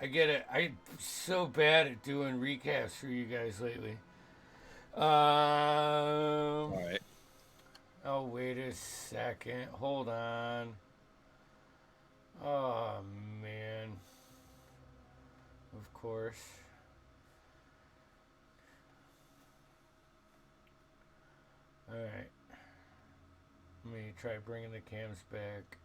I get it. I'm so bad at doing recaps for you guys lately. All right. Oh, wait a second. Hold on. Oh, man. Of course. Alright. Let me try bringing the cams back.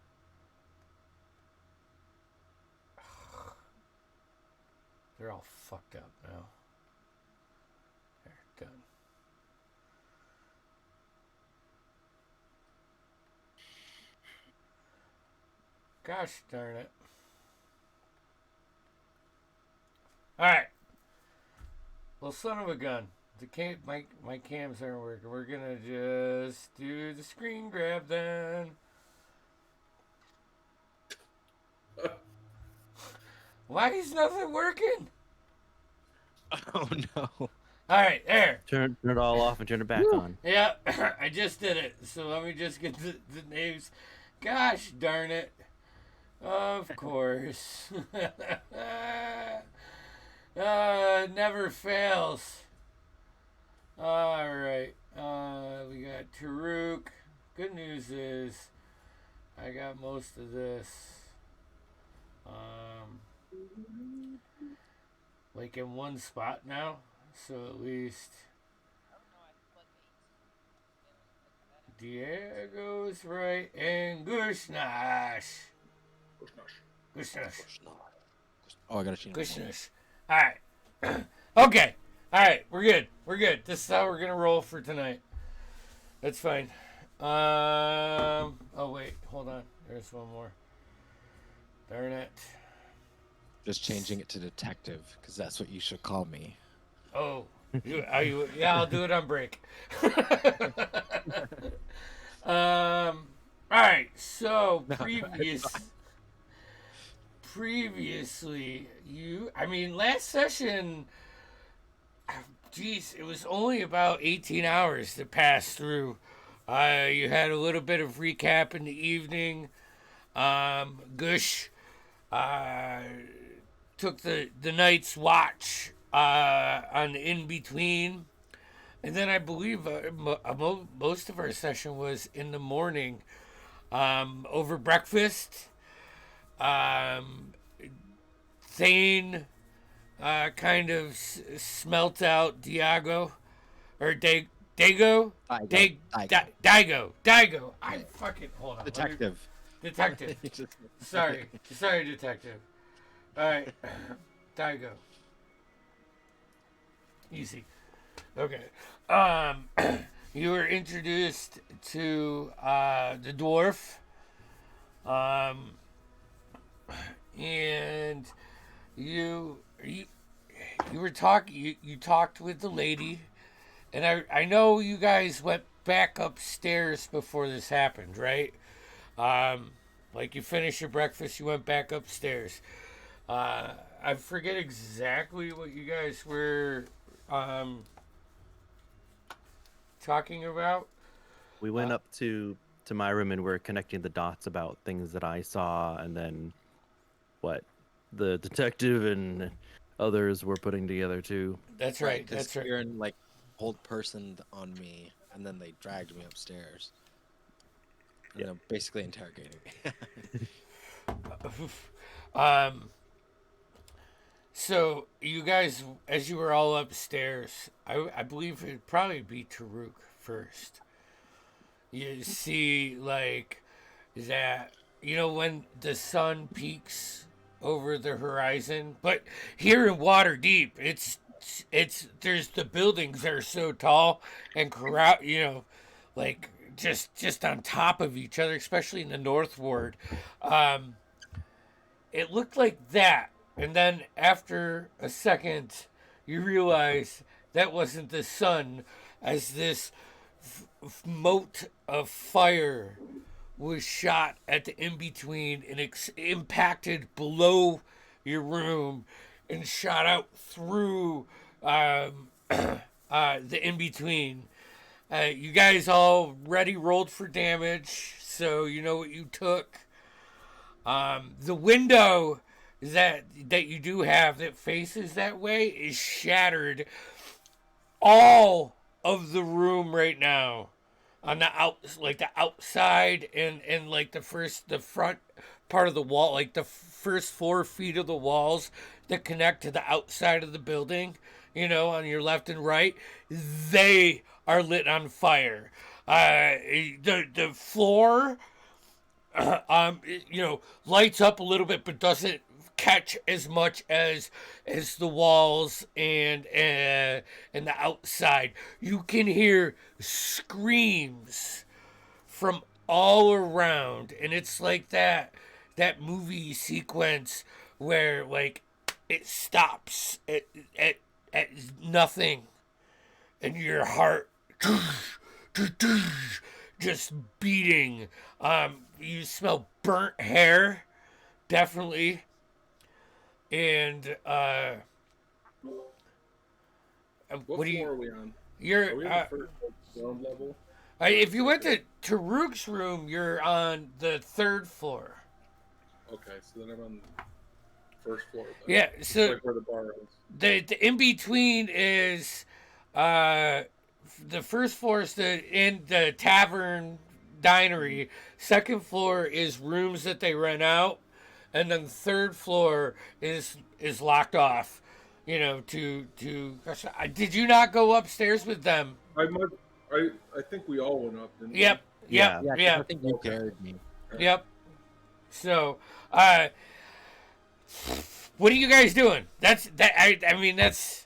They're all fucked up now. There, done. Gosh darn it. Alright. Well, son of a gun. My cams aren't working. We're gonna just do the screen grab then. Why is nothing working? Oh no. All right, there. Turn it all off and turn it back on. Yeah, I just did it. So let me just get the names. Gosh darn it. Of course. Never fails. All right. We got Taruk. Good news is I got most of this. Like in one spot now. So at least Diego's right and Gushnash. Gushnash. Oh, I got to change. Gushnash. All right. Okay. All right. We're good. We're good. This is how we're gonna roll for tonight. That's fine. Oh wait. Hold on. There's one more. Darn it. Just changing it to detective because that's what you should call me. Oh. Yeah, I'll do it on break. All right. So previously, last session. Geez, it was only about 18 hours to pass through. You had a little bit of recap in the evening. Gush took the night's watch on in between. And then I believe most of our session was in the morning over breakfast. Thane kind of smelt out Diago or Dago. Daigo. I fucking hold on. Detective. Detective. Sorry, detective. All right, Daigo. Easy. Okay. You were introduced to the dwarf. And you were talking. You talked with the lady, and I know you guys went back upstairs before this happened, right? Like you finished your breakfast, you went back upstairs. I forget exactly what you guys were talking about. We went up to my room and we're connecting the dots about things that I saw, and then what the detective and others were putting together too. That's right. That's right. Kieran like hold personed on me, and then they dragged me upstairs. And they're basically interrogating me. So you guys, as you were all upstairs, I believe it'd probably be Taruk first. You see, like, that, when the sun peaks over the horizon, but here in Waterdeep, there's the buildings that are so tall and like just on top of each other, especially in the North Ward. It looked like that. And then after a second, you realize that wasn't the sun, as this mote of fire was shot at the in between and impacted below your room and shot out through the in between. You guys already rolled for damage, so you know what you took. The window that you do have that faces that way is shattered all of the room right now on the like the outside and like the front part of the wall, like the first 4 feet of the walls that connect to the outside of the building, on your left and right, they are lit on fire. The floor lights up a little bit, but doesn't catch as much as the walls and the outside. You can hear screams from all around, and it's like that movie sequence where like it stops at nothing, and your heart just beating. You smell burnt hair, definitely, and What what do floor you? are we on? You're Are we on the first ground level? if you went to Taruk's room, you're on the 3rd floor. Okay, so then I'm on the first floor. Then. Yeah, It's so like where the bar is. the in between is uh the first floor is the tavern dinery. 2nd floor is rooms that they rent out, and then 3rd floor is locked off. Did you not go upstairs with them? I might. I think we all went up, didn't we? Yep, Yeah. yep, Yeah, 'cause I yep, think you Okay. dared me. yep. So, what are you guys doing? I mean, it's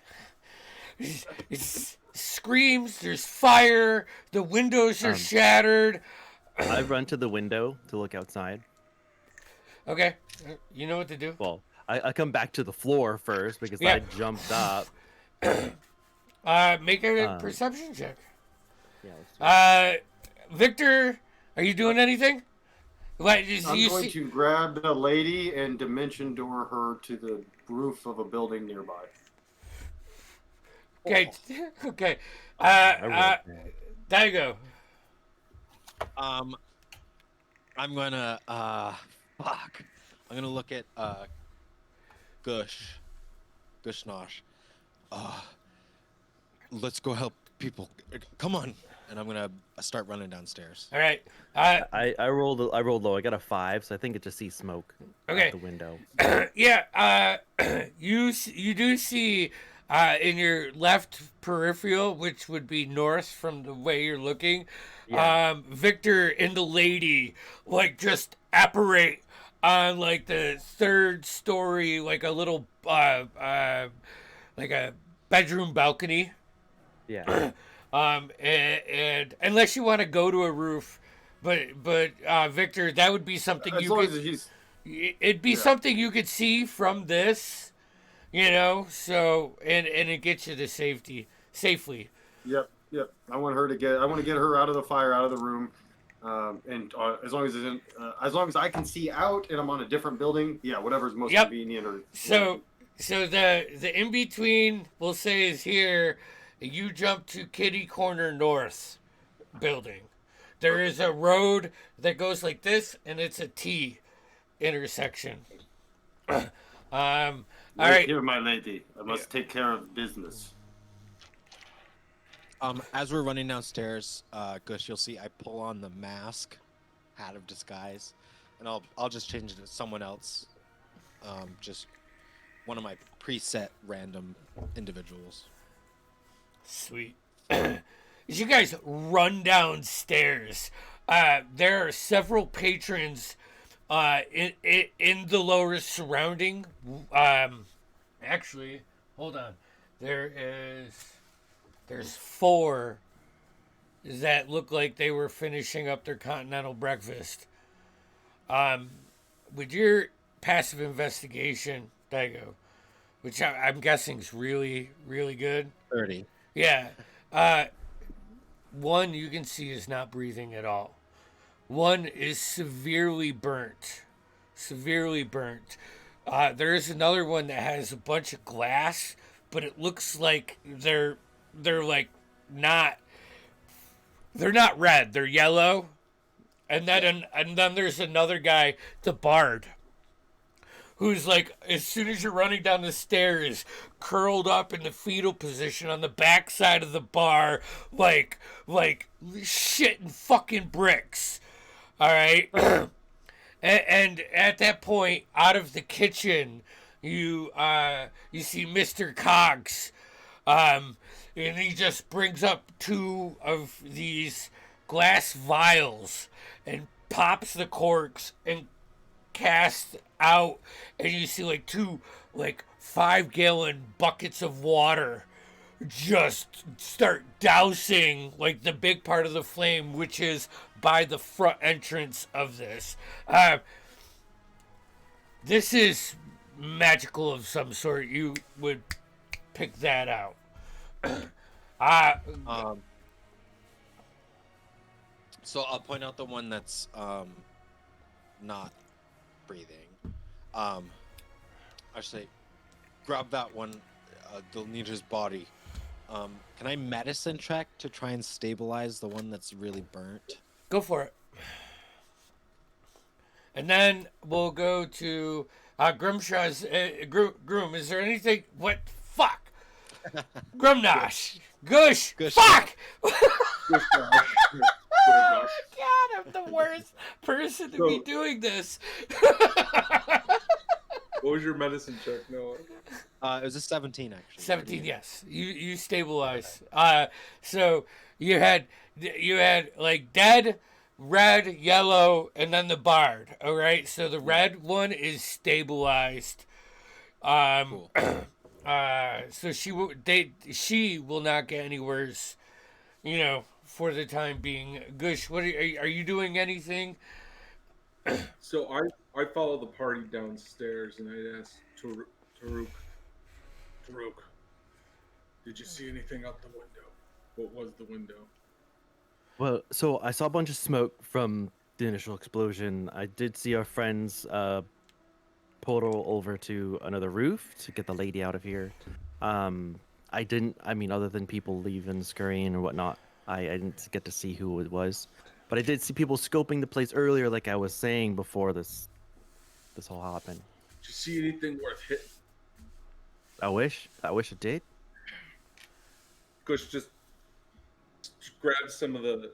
screams. There's fire. The windows are Um, shattered. I run to the window to look outside. Okay, you know what to do. Well, I come back to the floor first because Yeah. I jumped up. Make a Um, perception check. Yeah, let's do it. Victor, are you doing anything? What is I'm you going see? to grab the lady and dimension door her to the roof of a building nearby. Okay, okay. I rolled that. There you go. I'm gonna fuck. I'm gonna look at Gushnosh. Let's go help people. Come on. And I'm gonna start running downstairs. All right. I rolled low. I got a 5, so I think it just sees smoke Okay. out the window. Yeah. You do see in your left peripheral, which would be north from the way you're looking, Yeah. Victor and the lady like just apparate on like the 3rd story, like a little like a bedroom balcony. Yeah. And unless you want to go to a roof, but Victor, that would be something As you long could. as he's It'd be Yeah. something you could see from this, So and it gets you to safely. Yep. I want to get her out of the fire, out of the room. And as long as I can see out and I'm on a different building, yeah, whatever's most Yep. convenient. Or So the in between we'll say is here. You jump to Kitty Corner North building. There is a road that goes like this, and it's a T intersection. All right. Here, my lady, I must take care of business. As we're running downstairs, Gush, you'll see I pull on the mask, hat of disguise, and I'll just change it to someone else. Just one of my preset random individuals. Sweet. As you guys run downstairs, there are several patrons in the lower surrounding. Actually, hold on. There's 4 that look like they were finishing up their continental breakfast. With your passive investigation, Daigo, which I'm guessing is really, really good. 30. Yeah. One you can see is not breathing at all. One is severely burnt. Severely burnt. There is another one that has a bunch of glass, but it looks like they're like not red, they're yellow. And then there's another guy, the bard, who's like, as soon as you're running down the stairs, curled up in the fetal position on the backside of the bar, like shitting fucking bricks. All right. And at that point, out of the kitchen, you see Mr. Cogs, and he just brings up 2 of these glass vials and pops the corks and casts out, and you see like 2 like 5-gallon buckets of water just start dousing like the big part of the flame, which is by the front entrance of this. This is magical of some sort. You would pick that out. So I'll point out the one that's not breathing. Actually, grab that one. They'll need his body. Can I medicine check to try and stabilize the one that's really burnt? Go for it. And then we'll go to Grimshaw's Groom. Is there anything? What? Fuck. Grimnosh. Gush. Gush. Fuck. Gosh. Oh, God, I'm the worst person to be doing this. What was your medicine check, Noah? It was a 17 actually. 17, yes. You stabilize. So you had like dead, red, yellow, and then the bard. All right. So the red one is stabilized. Cool. So she will not get any worse. You know, for the time being. Gush, what are you doing anything? So I follow the party downstairs and I asked Taruk, did you see anything out the window? What was the window? Well, so I saw a bunch of smoke from the initial explosion. I did see our friends portal over to another roof to get the lady out of here. I mean, other than people leaving, scurrying, or whatnot, I didn't get to see who it was. But I did see people scoping the place earlier, like I was saying before this all happened. Did you see anything worth hitting? I wish it did. Gush just grabs some of the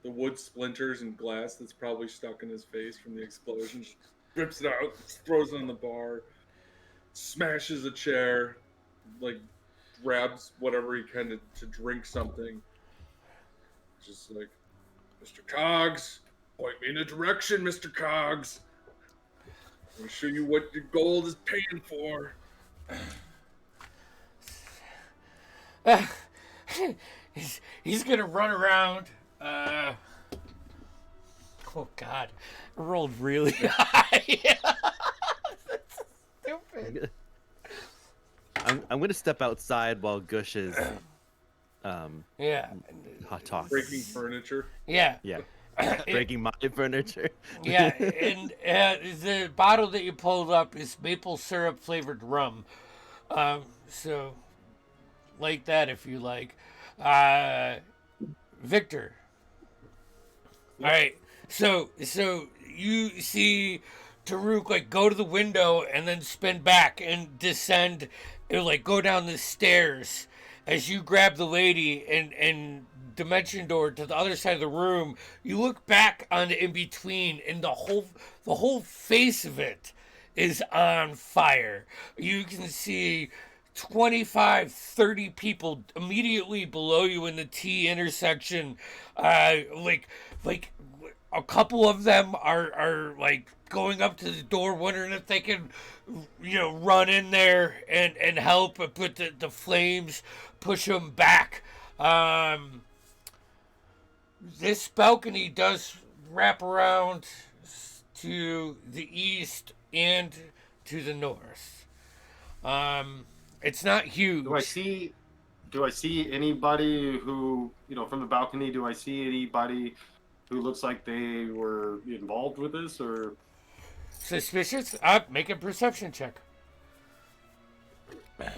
wood splinters and glass that's probably stuck in his face from the explosion, strips it out, throws it on the bar, smashes a chair, like grabs whatever he can to drink something. Just like, Mr. Cogs, point me in a direction, Mr. Cogs. I'll show you what your gold is paying for. He's gonna run around. Oh God, I rolled really high. That's stupid. I'm gonna step outside while Gush is Yeah. talking. Breaking furniture. Yeah. Yeah. Breaking my furniture. Yeah, and the bottle that you pulled up is maple syrup flavored rum. So, like that if you like. Victor. All right. So you see Taruk like go to the window and then spin back and descend, and like go down the stairs as you grab the lady and dimension door to the other side of the room. You look back on the in between, and the whole face of it is on fire. You can see 25, 30 people immediately below you in the T intersection. Like a couple of them are like going up to the door, wondering if they can, run in there and help, but the flames push them back. This balcony does wrap around to the east and to the north. It's not huge. Do I see anybody who, from the balcony, do I see anybody who looks like they were involved with this, or Suspicious? Make a perception check. okay.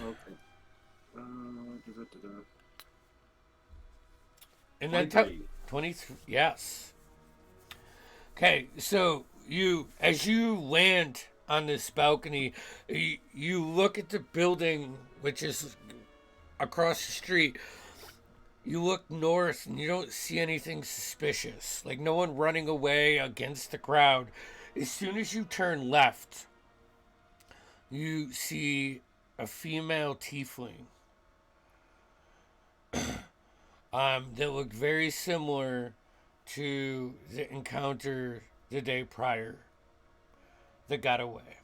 And then 23. Yes. Okay, so as you land on this balcony. You look at the building, which is across the street. You look north and you don't see anything suspicious. Like no one running away against the crowd. As soon as you turn left, you see a female tiefling that look very similar to the encounter the day prior that got away.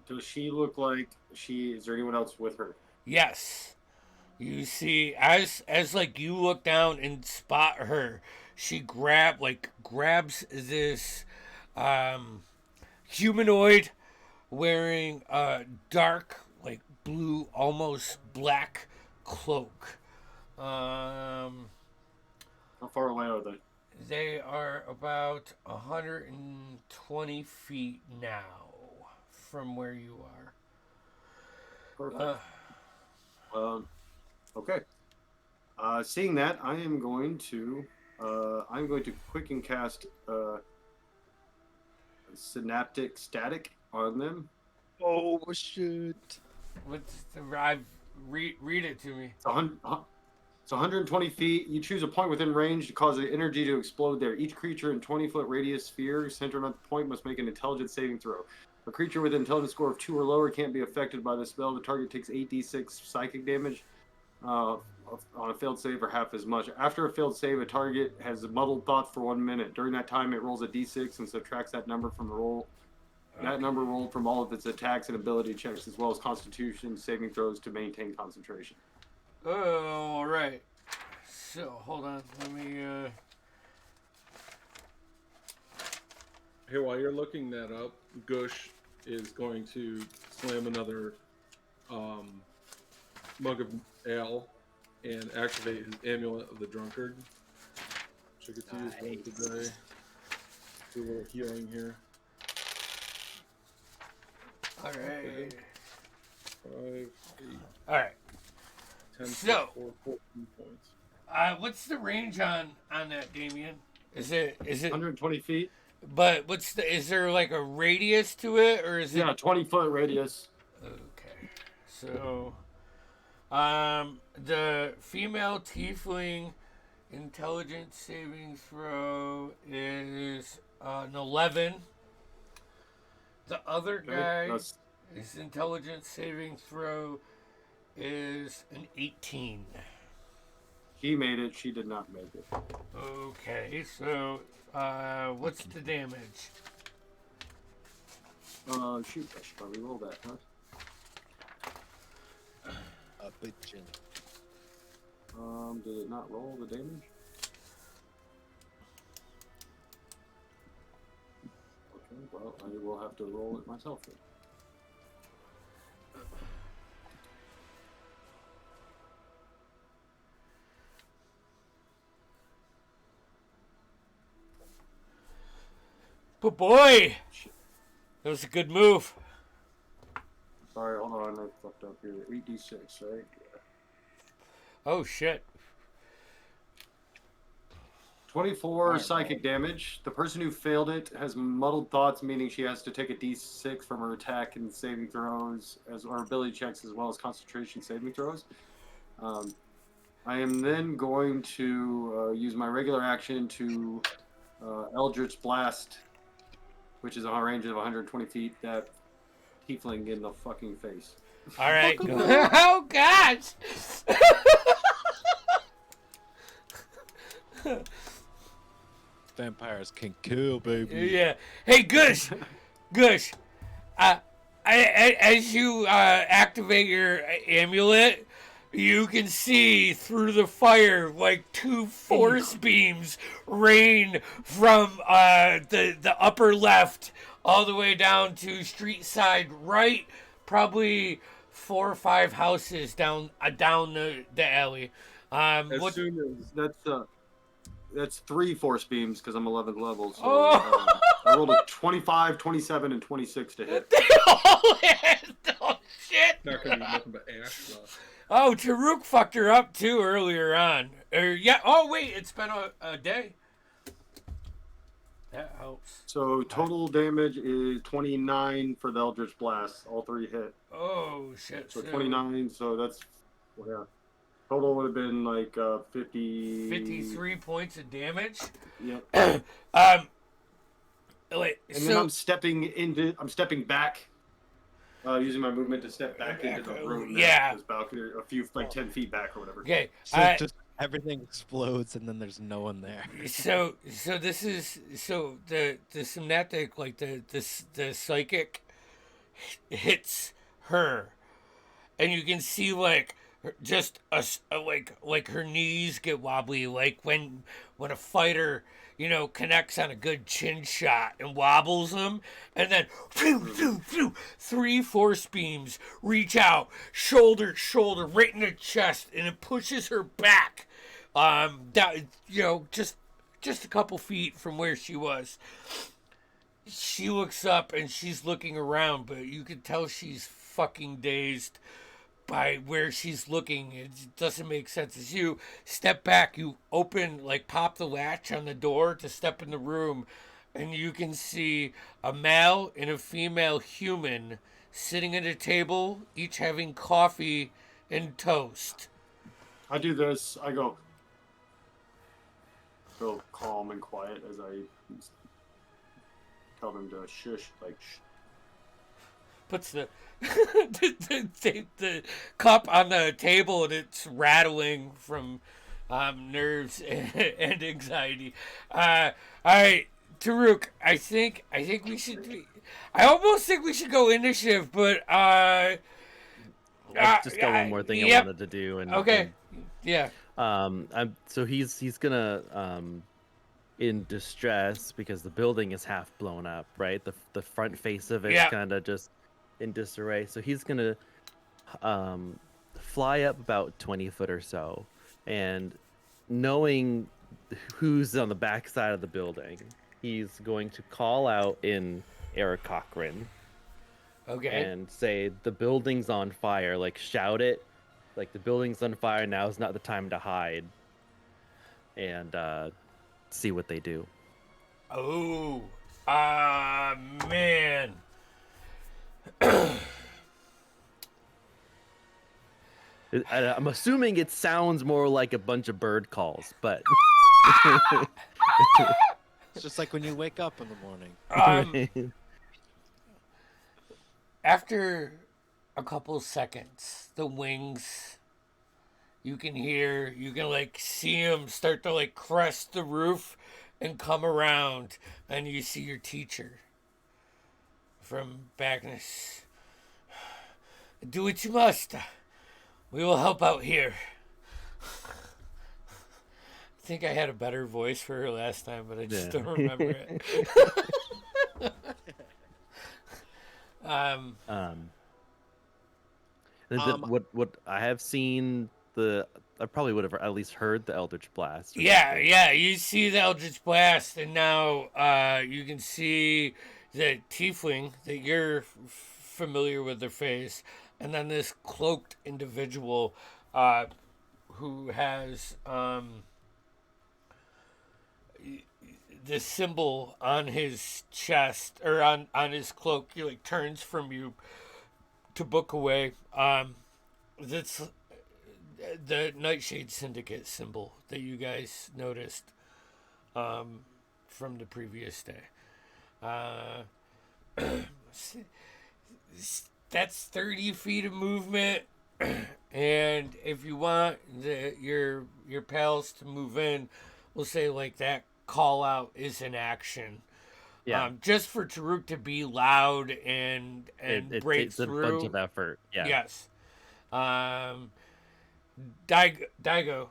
Does she look like she? Is there anyone else with her? Yes. You see, as like you look down and spot her, she grabs this humanoid wearing a dark, like blue, almost black cloak. How far away are they? They are about 120 feet now from where you are. Perfect. Okay. Seeing that, I am going to quicken cast synaptic static on them. Oh shit! What's the read it to me? It's 120 feet. You choose a point within range to cause the energy to explode there. Each creature in 20-foot radius sphere centered on the point must make an intelligence saving throw. A creature with an intelligence score of 2 or lower can't be affected by the spell. The target takes 8d6 psychic damage on a failed save or half as much. After a failed save, a target has muddled thoughts for 1 minute. During that time, it rolls a d6 and subtracts that number from the roll. That number rolled from all of its attacks and ability checks, as well as Constitution saving throws to maintain concentration. Oh, all right. So, hold on. Let me, Hey, while you're looking that up, Gush is going to slam another mug of ale and activate his amulet of the drunkard. Which I get to use once a day. Do a little healing here. all right. 5, 8, All right. 10, So- 4, 14 points. What's the range on that, Damien? Is it, 120 feet? but is there like a radius to it, or is it? Yeah, 20-foot radius. Okay. So, the female tiefling intelligence saving throw is an 11. The other guy, That's- his intelligence saving throw is an 18. He made it. She did not make it. Okay, so what's the damage? Shoot, I should probably roll that, huh? A bitchin'. Did it not roll the damage? Okay, well, I will have to roll it myself then. But boy, that was a good move. Sorry, hold on, I fucked up here. 8d6, right? Oh shit. 24 Fireball. psychic damage. The person who failed it has muddled thoughts, meaning she has to take a d6 from her attack and saving throws, or ability checks, as well as concentration saving throws. I am then going to use my regular action to Eldritch Blast, which is a range of 120 feet, that tiefling in the fucking face. All right. Oh gosh. Vampires can kill, baby. Yeah. Hey, Gush. Gush. As you activate your amulet, you can see through the fire like two force beams rain from the upper left all the way down to street side right, probably 4 or 5 houses down the alley. As soon as That's 3 force beams because I'm 11th level. So Oh. I rolled a 25, 27, and 26 to hit. They all hit. Oh shit! not gonna be nothing but ash left. Oh, Taruk fucked her up too earlier on. Yeah. Oh wait, it's been a day. That helps. So total damage is 29 for the Eldritch Blast. All 3 hit. Oh shit! So 29. So that's yeah. Total would have been like 50. 53 points of damage. Yep. Wait, And then I'm stepping back, using my movement to step back into the room. Yeah. This balcony, a few like 10 feet back or whatever. Okay. So just everything explodes and then there's no one there. So this is the synaptic, like the psychic hits her, and you can see like just like her knees get wobbly, like when a fighter connects on a good chin shot and wobbles them, and then phew, phew, phew, 3 force beams reach out shoulder to shoulder right in the chest, and it pushes her back, down, just a couple feet from where she was. She looks up and she's looking around, but you can tell she's fucking dazed by where she's looking. It doesn't make sense. As you step back, you pop the latch on the door to step in the room, and you can see a male and a female human sitting at a table, each having coffee and toast. I do this. I go calm and quiet as I tell them to shush, like shh. Puts the the cup on the table, and it's rattling from nerves and anxiety. All right, Taruk, I think we should be. I almost think we should go initiative, but I've just got one more thing I wanted to do. And okay, yeah. So he's gonna in distress because the building is half blown up, right? The front face of it's kind of just in disarray. So he's gonna fly up about 20 foot or so, and knowing who's on the back side of the building, he's going to call out in Eric Cochran. Okay. And say the building's on fire, like shout it, like the building's on fire. Now's not the time to hide. And see what they do. Oh, man. I'm assuming it sounds more like a bunch of bird calls, but It's just like when you wake up in the morning. After a couple seconds, the wings, you can see them start to crest the roof and come around, and you see your teacher from Bagnus. Do what you must. We will help out here. I think I had a better voice for her last time, but I just don't remember it. What I have seen, I probably would have at least heard the Eldritch Blast. Yeah, you see the Eldritch Blast, and now you can see the tiefling that you're familiar with their face, and then this cloaked individual who has this symbol on his chest, or on his cloak. He turns from you to book away. That's the Nightshade Syndicate symbol that you guys noticed from the previous day. That's 30 feet of movement, and if you want your pals to move in, we'll say that call out is an action. Yeah. Just for Taruk to be loud and break it's through. a bunch of effort. Yeah. Yes. Daigo.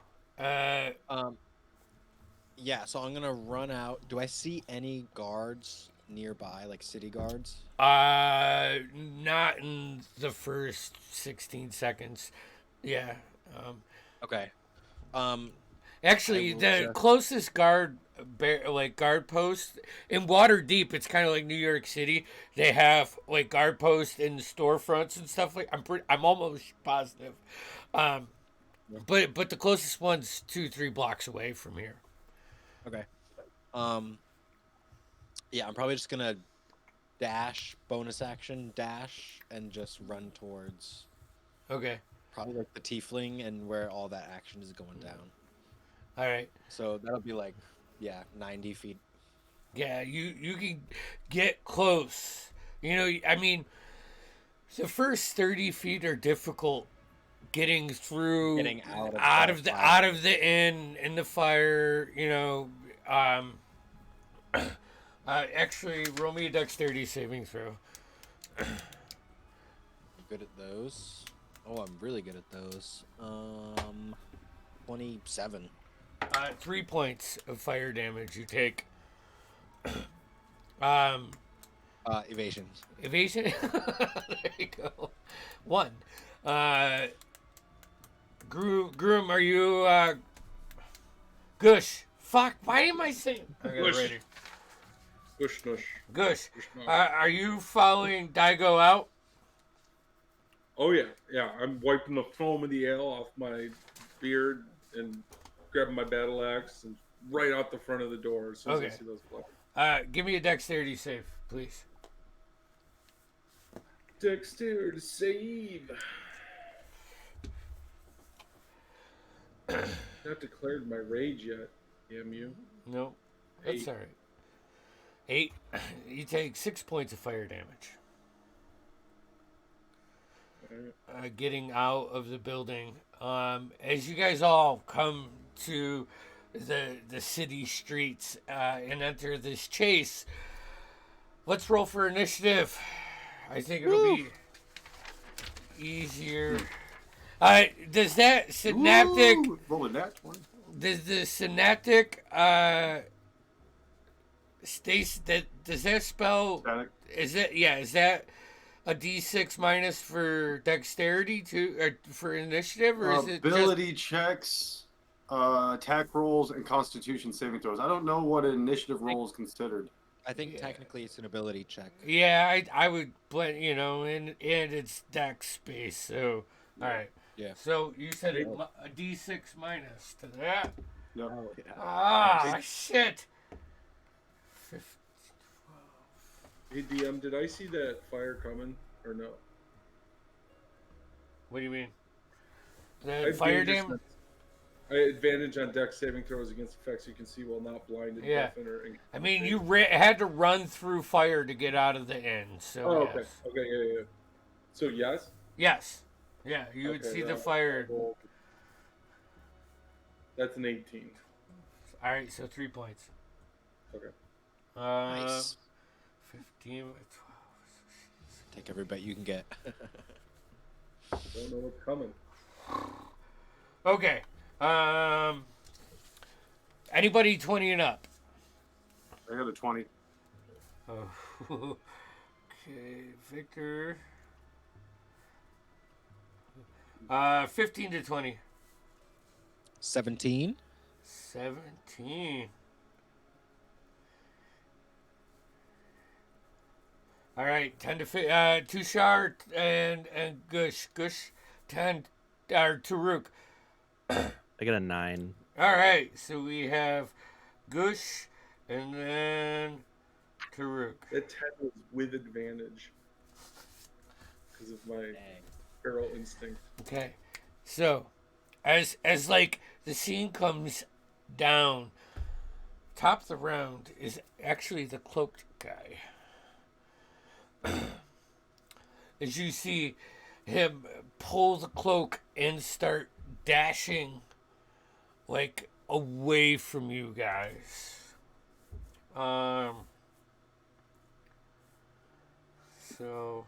Yeah, so I'm gonna run out. Do I see any guards nearby, like city guards? Not in the first 16 seconds. Yeah. Okay. Actually, the closest guard post in Waterdeep, it's kind of like New York City. They have guard posts in the storefronts and stuff. I'm almost positive. But the closest one's 2-3 blocks away from here. Okay. Yeah, I'm probably just gonna dash, bonus action, dash, and just run towards Okay. probably like the tiefling and where all that action is going down. All right. So that'll be like, yeah, 90 feet. Yeah, you can get close. You know, I mean, the first 30 feet are difficult getting through Getting out of out the of the fire. out of the inn in the fire, you know. Actually, roll me a dexterity saving throw. I'm good at those. Oh, I'm really good at those. 27. 3 points of fire damage you take. Um, Evasion. Evasion. There you go. 1. Groom, are you Gush? Fuck, why am I saying I got it Gush. right here. Gush nush. Gush, Gush nush. are you following Daigo out? Oh yeah, yeah. I'm wiping the foam of the ale off my beard and grabbing my battle axe and right out the front of the door as soon as I Okay. see those flowers. Give me a dexterity save, please. Dexterity save. Not declared my rage yet. Damn you. No, that's 8. all right. 8. You take 6 points of fire damage. Getting out of the building. As you guys all come to the city streets and enter this chase, let's roll for initiative. I think it'll be easier. Does that synaptic? Woo! Rolling that 20. Does the synaptic stace that? Does that spell? Static. Is that Is that a D6 minus for dexterity too, or for initiative, or is it Ability checks, attack rolls, and Constitution saving throws. I don't know what an initiative roll is considered. I think Yeah. technically it's an ability check. Yeah, I would blend, and it's dex space. So all right. Yeah. So you said a D6 minus to that. Yep. Oh, yeah. Ah, shit. 15. Hey DM, did I see that fire coming or no? What do you mean? I The have fire danger dam? sense. I advantage on dex saving throws against effects you can see while not blinded, Yeah. deafened, or I mean, you had to run through fire to get out of the inn. So Oh, okay. yes. Okay, yeah. So yes. Yes. Yeah, you would Okay, see the well, fire. well, that's an 18. All right, so 3 points. Okay. Nice. 15, 12. Take every bet you can get. Don't know what's coming. Okay. Anybody 20 and up? I got a 20. Oh. Okay, Victor. 15 to 20. 17. 17. All right, 10 to Tushar and Gush 10 or Taruk. I got a 9. All right, so we have Gush and then Taruk. That 10 was with advantage because of my feral instinct. Okay, so as like the scene comes down, top of the round is actually the cloaked guy. As you see him pull the cloak and start dashing like away from you guys. So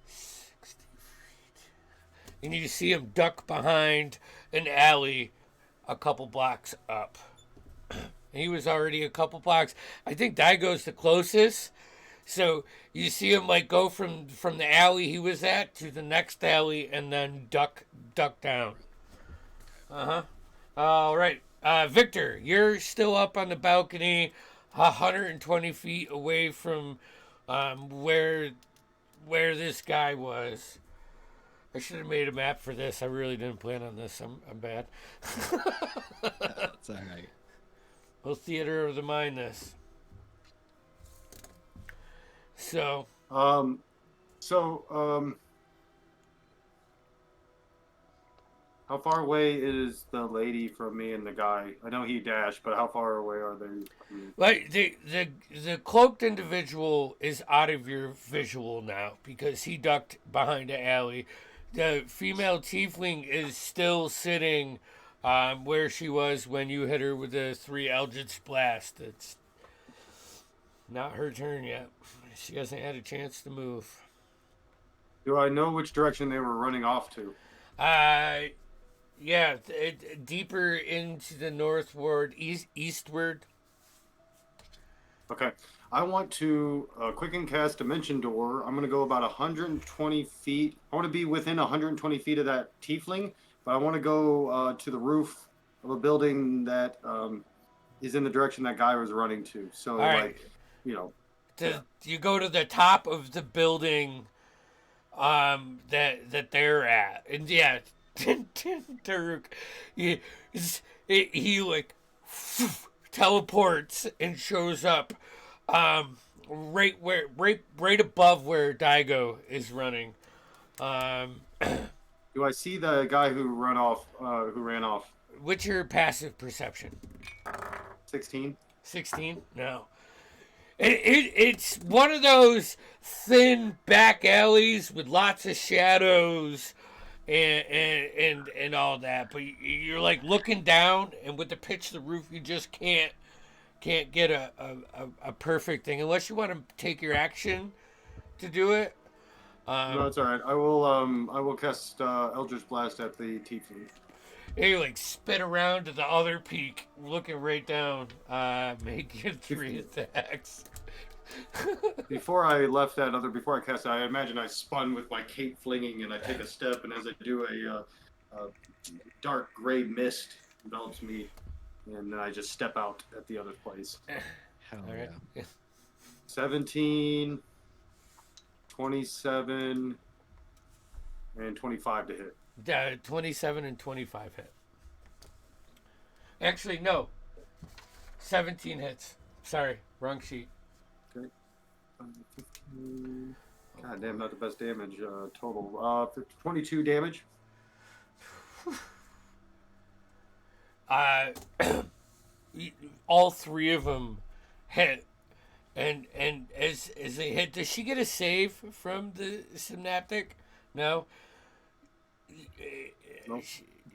60 feet. And you see him duck behind an alley a couple blocks up. He was already a couple blocks. I think Daigo's the closest. So you see him like go from the alley he was at to the next alley and then duck down. All right, Victor, you're still up on the balcony, 120 feet away from where this guy was. I should have made a map for this. I really didn't plan on this. I'm bad. That's all right. We'll theater of the mind this. So So, how far away is the lady from me and the guy? I know he dashed, but how far away are they? I mean, like the cloaked individual is out of your visual now because he ducked behind the alley. The female tiefling is still sitting where she was when you hit her with the 3 Eldritch Blast. It's not her turn yet. She hasn't had a chance to move. do I know which direction they were running off to? Uh, yeah, deeper into the northward, eastward. Okay. I want to quicken cast Dimension Door. I'm going to go about 120 feet. I want to be within 120 feet of that tiefling, but I want to go to the roof of a building that is in the direction that guy was running to. So, All right. like, you know, You go to the top of the building that they're at, and yeah, Daruk, he like teleports and shows up right above where Daigo is running. do I see the guy who ran off? What's your passive perception? 16. 16? No. It's one of those thin back alleys with lots of shadows and all that. But you're like looking down, and with the pitch of the roof, you just can't get a perfect thing unless you want to take your action to do it. No, it's all right. I will cast Eldritch Blast at the tiefling. You like spin around to the other peak, looking right down. Make it 3 attacks. Before I cast it, I imagine I spun with my cape flinging, and I take a step, and as I do, a dark gray mist envelops me, and then I just step out at the other place. Hell All right. yeah. 17, 27, and 25 to hit. 27 and 25 hit. Actually, no. 17 hits. Sorry, wrong sheet. Okay. 15. God damn, not the best damage total. 22 damage. All 3 of them hit, and as they hit, does she get a save from the synaptic? No. Nope.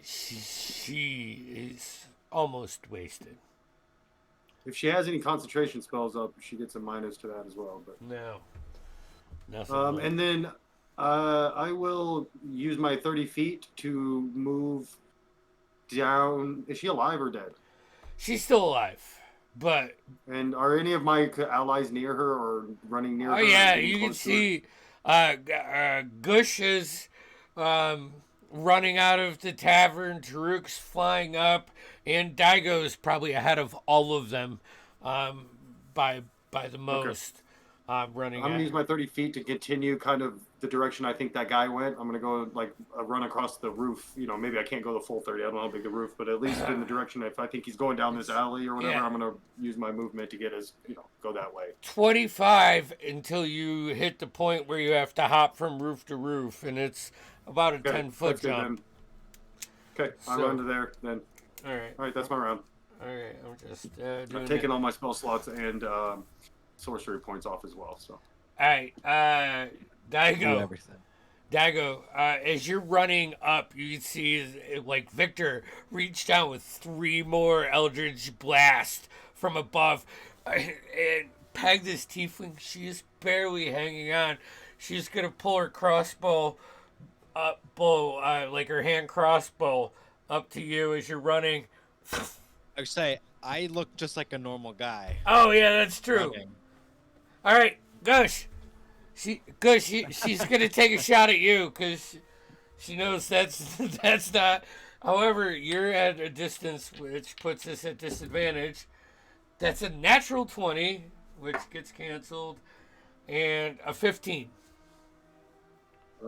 She is almost wasted. If she has any concentration spells up, she gets a minus to that as well. But No. Nothing. and then I will use my 30 feet to move down. Is she alive or dead? She's still alive, but And are any of my allies near her or running near oh her? yeah, getting you can close to her? see Gush is running out of the tavern. Taruk's flying up, and Daigo's probably ahead of all of them by the most. Running. I'm gonna use my 30 feet to continue kind of the direction I think that guy went. I'm gonna go like run across the roof. You know, maybe I can't go the full 30. I don't know how big the roof, but at least in the direction if I think he's going down this alley or whatever, Yeah. I'm gonna use my movement to get go that way. 25 until you hit the point where you have to hop from roof to roof, and it's about a Okay, 10-foot that's good jump. then. Okay, I So- run to there then. All right. All right, that's my round. All right. I'm just doing I've taken all my spell slots and sorcery points off as well. So All right. Do Daigo. everything. Dago, as you're running up, you can see like Victor reached down with 3 more Eldritch Blast from above and peg this tiefling. She's barely hanging on. She's gonna pull her crossbow like her hand crossbow up to you as you're running. I would say I look just like a normal guy. Oh yeah, that's true. running. All right, Gush. She's gonna take a shot at you because she knows that's not. However, you're at a distance which puts us at disadvantage. That's a natural 20, which gets canceled, and a 15.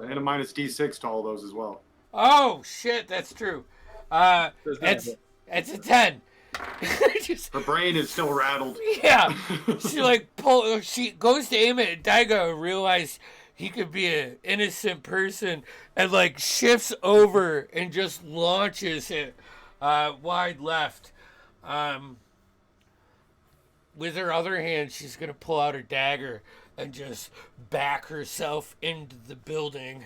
and a minus D6 to all those as well. Oh shit, that's true. There's no- It's a 10. Just, Her brain is still rattled. yeah. She goes to aim it at Daigo and realize he could be an innocent person and like shifts over and just launches it wide left. With her other hand, she's gonna pull out her dagger and just back herself into the building.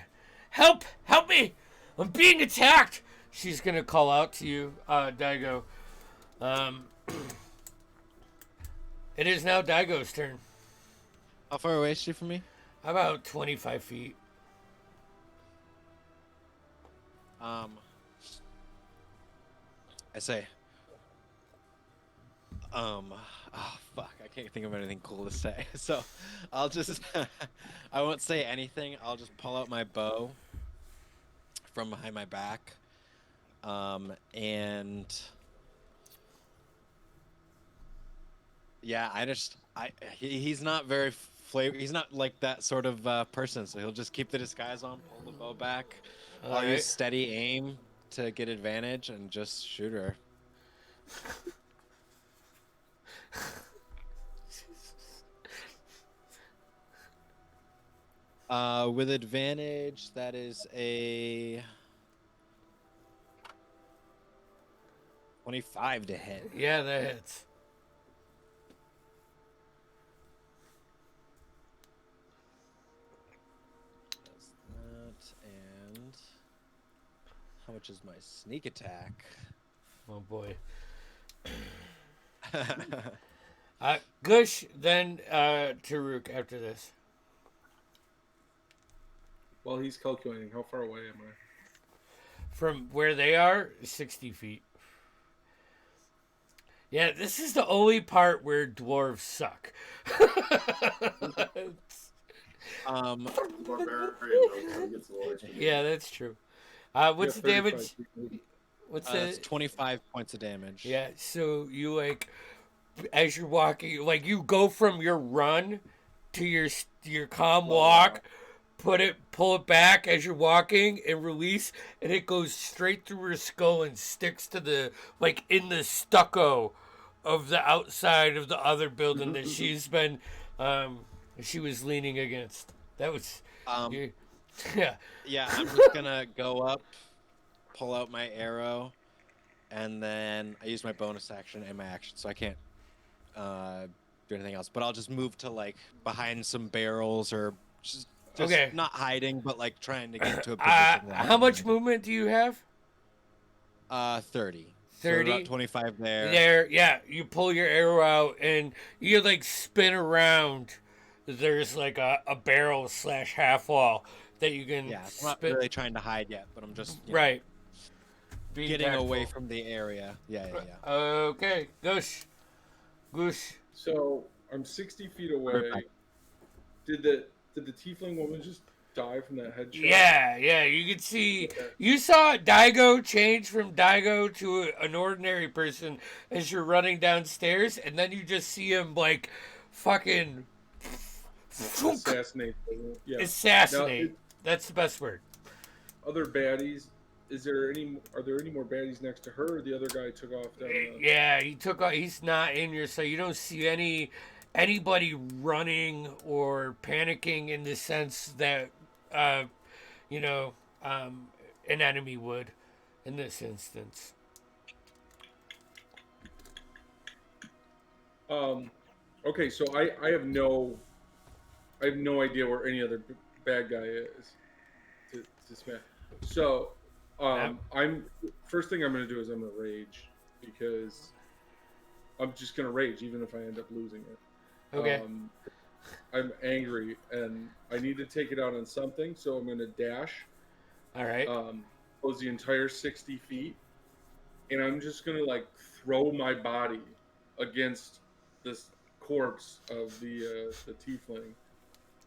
Help! Help me! I'm being attacked! She's gonna call out to you, Daigo. It is now Daigo's turn. How far away is she from me? About 25 feet. I say, oh fuck, I can't think of anything cool to say. So, I'll just, I won't say anything. I'll just pull out my bow from behind my back, and yeah, he's not very he's not like that sort of person. So he'll just keep the disguise on, pull the bow back. I'll use steady aim to get advantage and just shoot her. With advantage, that is a 25 to hit. Yeah, that hits. That's that, and how much is my sneak attack? Oh boy. Gush, then Taruk after this. While he's calculating, how far away am I? From where they are, 60 feet. Yeah, this is the only part where dwarves suck. Yeah, that's true. What's the damage? What's It's 25 points of damage. Yeah, so you like, as you're walking, like you go from your run to your calm walk, pull it back as you're walking and release, and it goes straight through her skull and sticks to the like in the stucco of the outside of the other building that she's been she was leaning against. That was yeah. Yeah, I'm just gonna go up, pull out my arrow, and then I use my bonus action and my action, so I can't do anything else. But I'll just move to like behind some barrels or just okay. Not hiding, but like trying to get to a position. How much movement do you have? 30. 30. So about 25 there. There, yeah. You pull your arrow out and you like spin around. There's like a barrel / half wall that you can. Yeah, I'm not really trying to hide yet, but I'm just right. Getting away from the area. Yeah. Okay, Goosh. So I'm 60 feet away. Did the tiefling woman just die from that headshot? Yeah. You could see. You saw Daigo change from Daigo to an ordinary person as you're running downstairs, and then you just see him like fucking assassinate. Yeah. Assassinate. That's the best word. Other baddies. Are there any more baddies next to her, or the other guy took off down the... Yeah, he took off. He's not in your sight. You don't see anybody running or panicking in the sense that an enemy would in this instance. Okay, so I have no idea where any other bad guy is to smash. So first thing I'm gonna do is I'm gonna rage, because I'm just gonna rage even if I end up losing it. Okay. I'm angry and I need to take it out on something, so I'm gonna dash. All right. Goes the entire 60 feet, and I'm just gonna like throw my body against this corpse of the tiefling.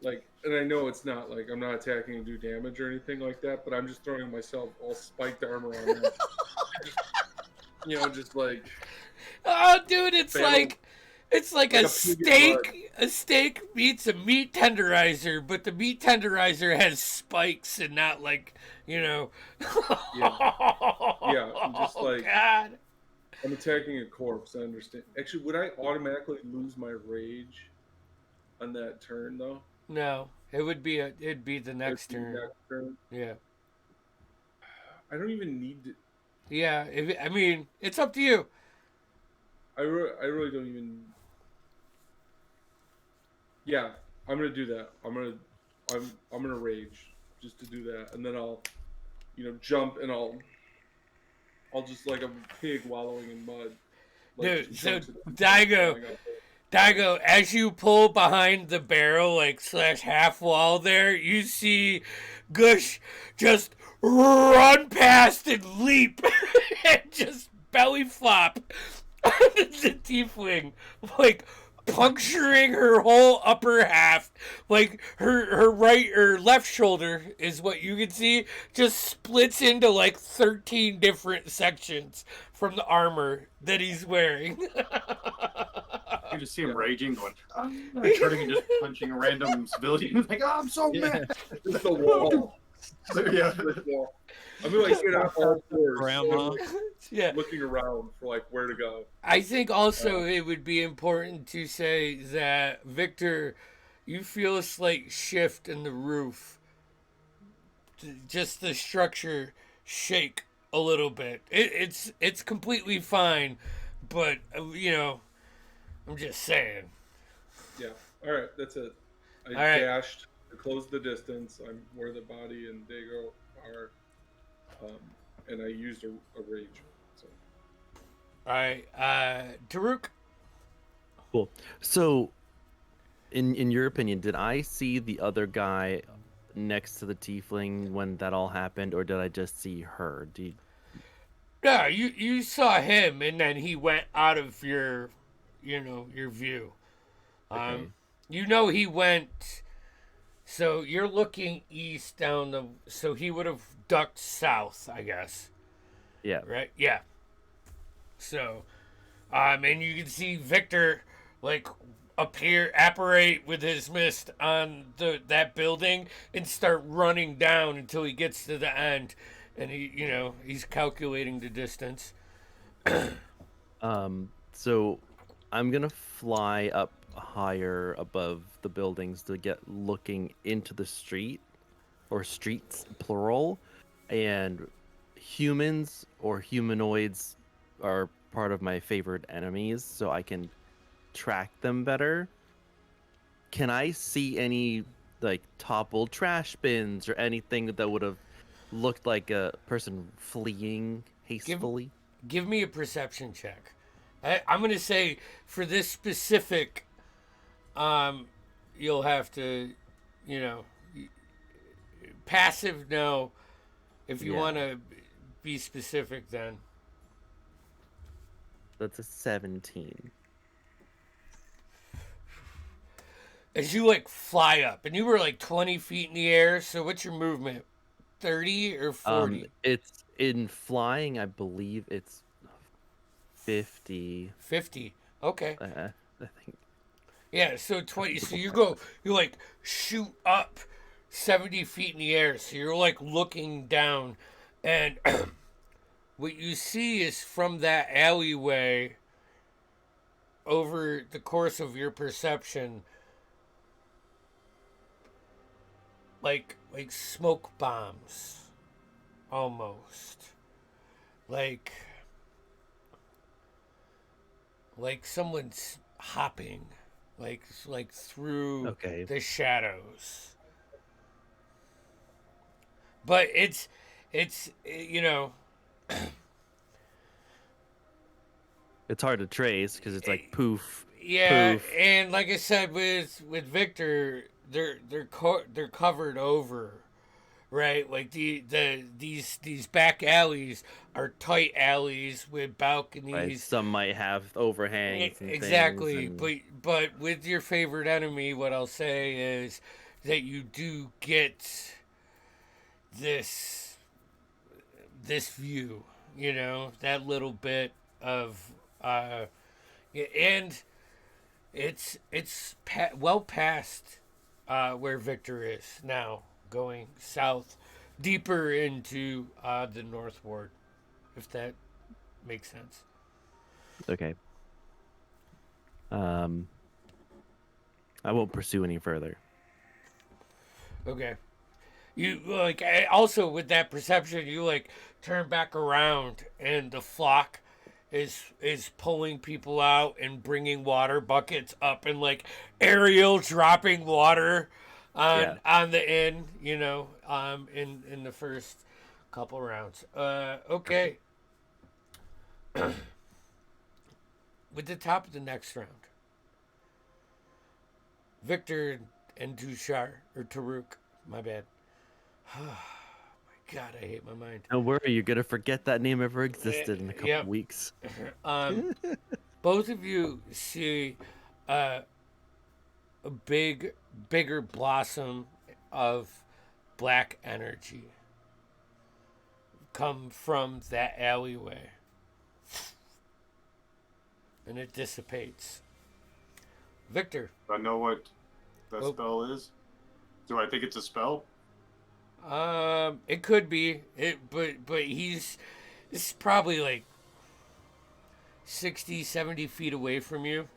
Like, and I know it's not like I'm not attacking to do damage or anything like that, but I'm just throwing myself all spiked armor on him. Just like. Oh, dude, it's battle. it's like a steak. A steak meets a meat tenderizer, but the meat tenderizer has spikes and not like. Yeah, I'm just like. God. I'm attacking a corpse. I understand. Actually, would I automatically lose my rage on that turn though? No, it'd be the next It'd be turn. next turn. Yeah. I don't even need to. Yeah, I mean, it's up to you. I really don't even. Yeah, I'm gonna do that. I'm gonna rage just to do that, and then I'll, jump and I'll just like a pig wallowing in mud, like Dude, just so jump to the Daigo, flying up. Daigo, as you pull behind the barrel, like slash half wall there, you see Gush just run past and leap and just belly flop onto the tiefling, like puncturing her whole upper half. Like her right or left shoulder is what you can see, just splits into like 13 different sections from the armor that he's wearing. You just see him raging, going, turning and just punching a random civilian. Like, oh, I'm so mad. Just the wall. Yeah. The wall. I mean, like, get out all fours, Grandma. Yeah. looking around for like where to go. I think also it would be important to say that Victor, you feel a slight shift in the roof. Just the structure shake a little bit. It's completely fine, but I'm just saying. Yeah. All right, that's it. I All right. dashed to close the distance. I'm where the body and Dago are, and I used a rage. So All right, Taruk. Cool. So, in your opinion, did I see the other guy next to the tiefling when that all happened, or did I just see her? Yeah, you saw him, and then he went out of your view. Okay. He went. So you're looking east down the. So he would have ducked south, I guess. Yeah. Right. Yeah. So, and you can see Victor like apparate with his mist on that building and start running down until he gets to the end, and he's calculating the distance. So I'm gonna fly up higher above the buildings to get looking into the street, or streets plural, and humans or humanoids are part of my favorite enemies, so I can track them better. Can I see any like toppled trash bins or anything that would have looked like a person fleeing hastily? Give me a perception check. I'm gonna say for this specific, you'll have to, you know, passive no. If you Yeah. want to be specific, then That's a 17. as you like fly up, and you were like 20 feet in the air. So what's your movement? 30 or 40? It's in flying, I believe it's 50. 50. Okay. I think. Yeah, so 20. So you like shoot up 70 feet in the air. So you're like looking down, and what you see is from that alleyway over the course of your perception, like smoke bombs, almost like someone's hopping, like through Okay. the shadows. But it's It's hard to trace because it's like poof, yeah, poof. and like I said with Victor, they're covered over, right? Like these back alleys are tight alleys with Right? balconies. Some might have overhangs and Exactly, things. And... but with your favorite enemy, what I'll say is that you do get this view, that little bit of and it's well past where Victor is now, going south, deeper into the North Ward, if that makes sense. Okay. Um, I won't pursue any further. Okay. You like also with that perception, you like turn back around, and the flock is pulling people out and bringing water buckets up, and like Ariel dropping water Yeah. on the inn. In the first couple rounds. Okay. With the top of the next round, Victor and Tushar or Taruk, my bad. God, I hate my mind. Don't worry, you're gonna forget that name ever existed in a couple Yep. weeks. Both of you see a bigger blossom of black energy come from that alleyway, and it dissipates. Victor. Do I know what that Oh. spell is? Do I think it's a spell? It could be but it's probably like 60, 70 feet away from you.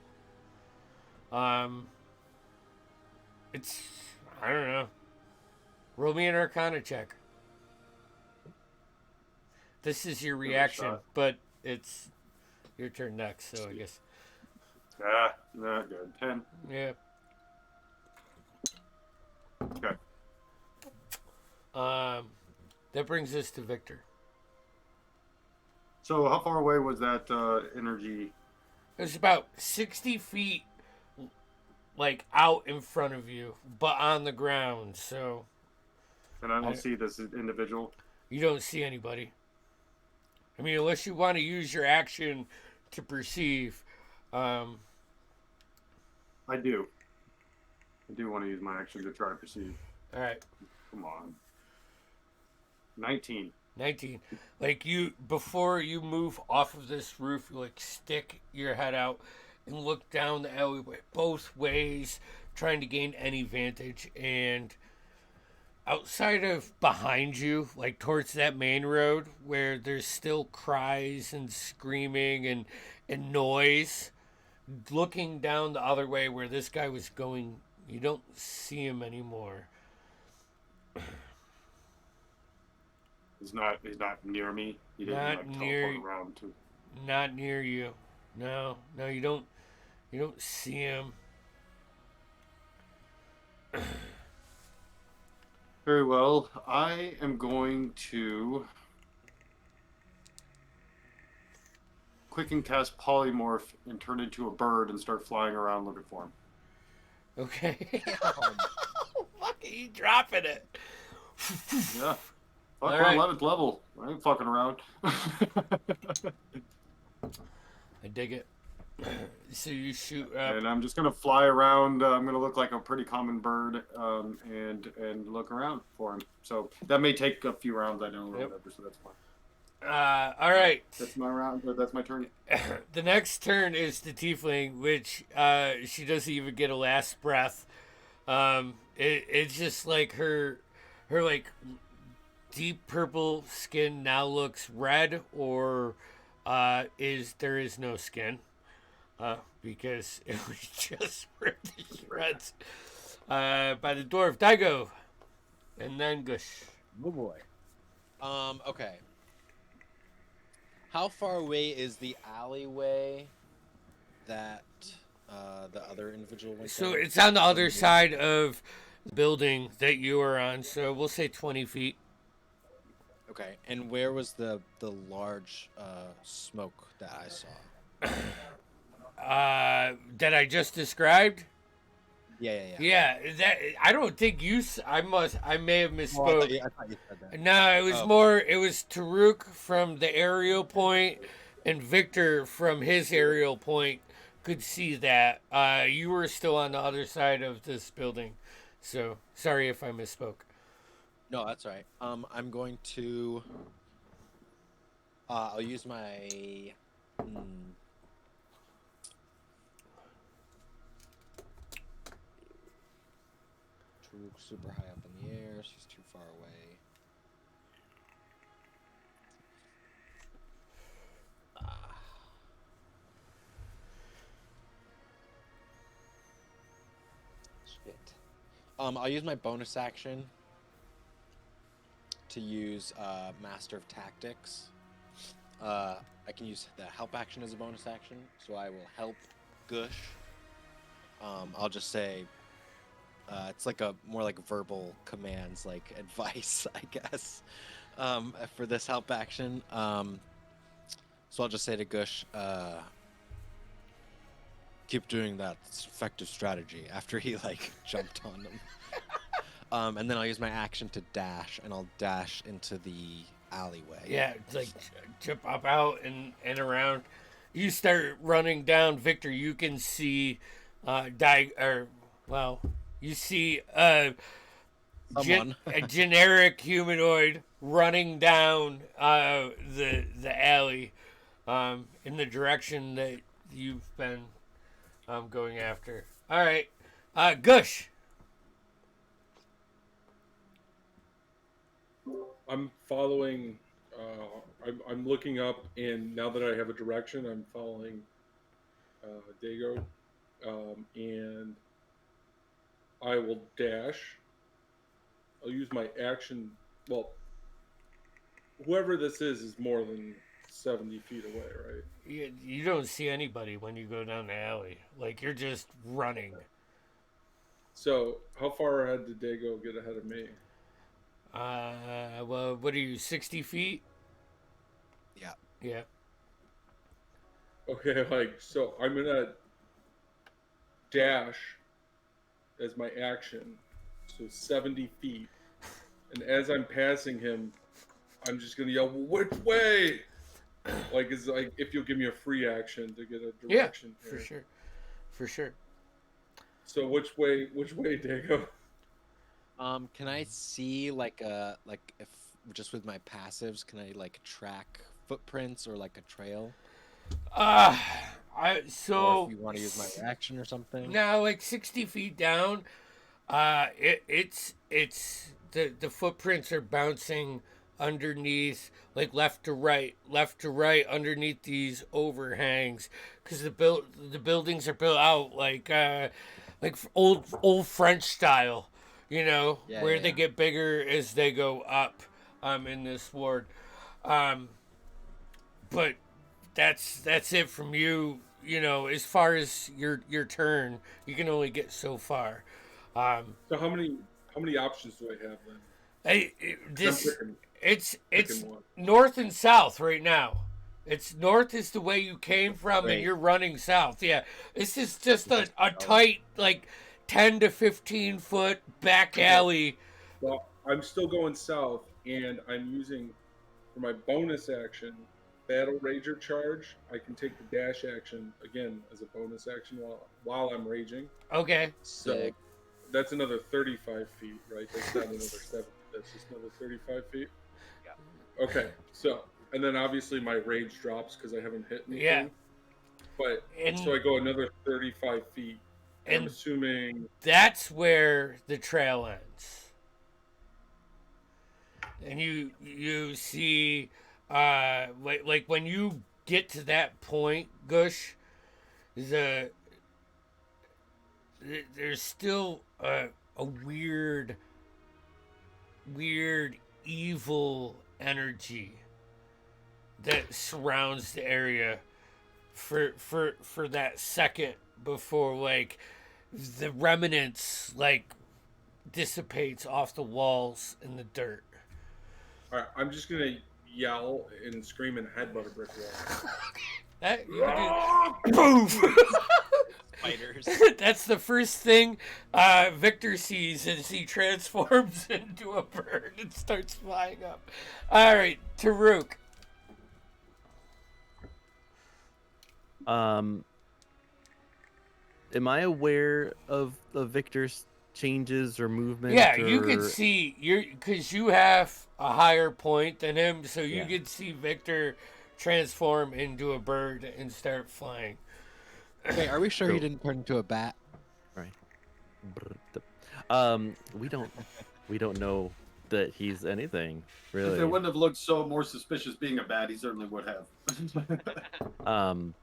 Um, it's I don't know. Roll me an Arcana check. This is your Give it a reaction, shot. but it's your turn next, so I guess. Ah, not good. 10. Yeah. Okay. That brings us to Victor. So how far away was that energy? It's about 60 feet, like, out in front of you, but on the ground, so And I don't see this individual. you don't see anybody. I mean, unless you want to use your action to perceive. I do. I do want to use my action to try to perceive. All right. Come on. 19. 19. Like before you move off of this roof, you like stick your head out and look down the alleyway both ways, trying to gain any vantage. And outside of behind you, like towards that main road where there's still cries and screaming and noise, looking down the other way where this guy was going, you don't see him anymore. He's not near me. He didn't Not like near- teleport around to. Not near you. No, you don't see him. Very well. I am going to quicken cast polymorph and turn into a bird and start flying around looking for him. Okay. Fuck, you dropping it. Yeah. Fuck, All we're right. 11th level. I ain't fucking around. I dig it. So you shoot up. And I'm just gonna fly around. I'm gonna look like a pretty common bird, and look around for him. So that may take a few rounds, I know, or Yep. whatever. So that's fine. All right. That's my round. Or that's my turn. The next turn is the tiefling, which she doesn't even get a last breath. It's just like her like deep purple skin now looks red, or there is no skin, because it was just ripped to shreds by the dwarf Daigo, and then Gush. Oh boy. Okay. How far away is the alleyway that the other individual went So down? it's on the other side of the building that you are on. So we'll say 20 feet. Okay, and where was the large smoke that I saw? That I just described. Yeah. Yeah, that I don't think you. I may have Oh, misspoke. I thought you said that. No, it was Oh. more. It was Taruk from the aerial point, and Victor from his aerial point could see that. You were still on the other side of this building, so sorry if I misspoke. No, that's all right. I'm going to. I'll use my. Taruk's super high up in the air. She's too far away. I'll use my bonus action to use Master of Tactics. I can use the help action as a bonus action, so I will help Gush. I'll just say it's like a more like verbal commands, like advice, I guess, for this help action. So I'll just say to Gush, keep doing that. It's effective strategy. After he like jumped on them. And then I'll use my action to dash, and I'll dash into the alleyway. Yeah, like jump up out and around. You start running down, Victor. You can see, you see Someone. a generic humanoid running down the alley, in the direction that you've been going after. All right, Gush. I'm following. I'm looking up, and now that I have a direction, I'm following Dago, and I will dash. I'll use my action. Well, whoever this is more than 70 feet away, right? You don't see anybody when you go down the alley. Like you're just running. So, how far ahead did Dago get ahead of me? Well, what are you, 60 feet? Yeah. Yeah. Okay, so I'm gonna dash as my action, so 70 feet. And as I'm passing him, I'm just gonna yell, "Which way?" Like it's like if you'll give me a free action to get a direction. Yeah, here. for sure. For sure. So which way, Dago? Can I see like if just with my passives, can I like track footprints or like a trail? Or So if you want to use my reaction or something? now, like 60 feet down, it's the footprints are bouncing underneath, like left to right underneath these overhangs, because the buildings are built out like old French style, Yeah, where yeah, they yeah. get bigger as they go up, in this ward, but that's it from you. As far as your turn, you can only get so far. So how many options do I have then? This I'm it's picking one. north and south right now. It's north is the way you came from, and Right. you're running south. Yeah, this is just a tight, like 10 to 15 foot back alley. Well, I'm still going south, and I'm using for my bonus action Battle Rager charge. I can take the dash action again as a bonus action while I'm raging. Okay, So Sick. that's another 35 feet, right? That's not another 7. That's just another 35 feet. Yeah. Okay, so and then obviously my rage drops because I haven't hit anything. Yeah. But And- so I go another 35 feet. And I'm and assuming that's where the trail ends. And you see, like when you get to that point, Gush, there's still a weird evil energy that surrounds the area for that second before, like, the remnants like dissipates off the walls in the dirt. all right, I'm just gonna yell and scream and headbutt a brick wall. That you can do. Boom. Spiders. That's the first thing Victor sees as he transforms into a bird and starts flying up. All right, Taruk. Am I aware of Victor's changes or movement? Yeah, you can or- see because you have a higher point than him, so you Yeah. can see Victor transform into a bird and start flying. Wait, are we sure he Cool. didn't turn into a bat? Right. We don't know that he's anything If really. it wouldn't have looked so more suspicious being a bat, he certainly would have. Um,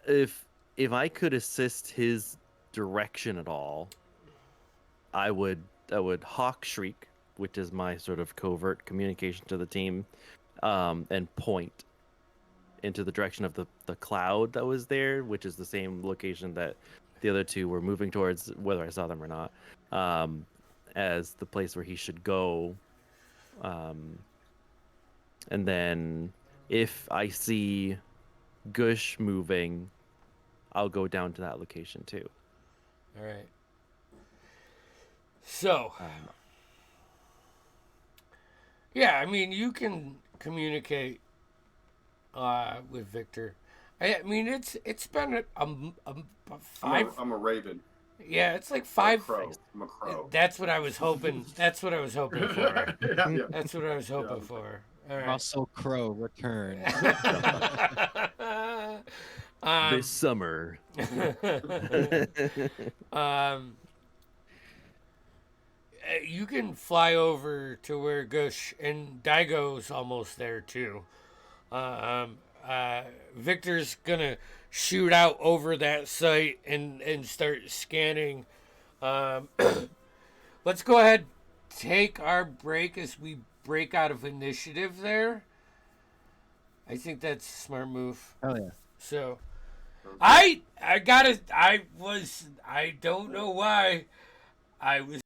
if I could assist his direction at all, I would hawk shriek, which is my sort of covert communication to the team, and point into the direction of the cloud that was there, which is the same location that the other two were moving towards, whether I saw them or not, as the place where he should go. And then if I see Gush moving, I'll go down to that location too. All right. So, yeah, I mean, you can communicate with Victor. I mean, it's been a five. I'm a raven. Yeah, it's like I'm a five. crow. I'm a crow. That's what I was hoping. That's what I was hoping for. Yeah. That's what I was hoping for. All right. Russell Crowe returns. This summer. You can fly over to where Gush and Daigo's almost there too. Victor's gonna shoot out over that site and start scanning. Let's go ahead, take our break as we break out of initiative there. I think that's a smart move. Oh yeah. So, I don't know why I was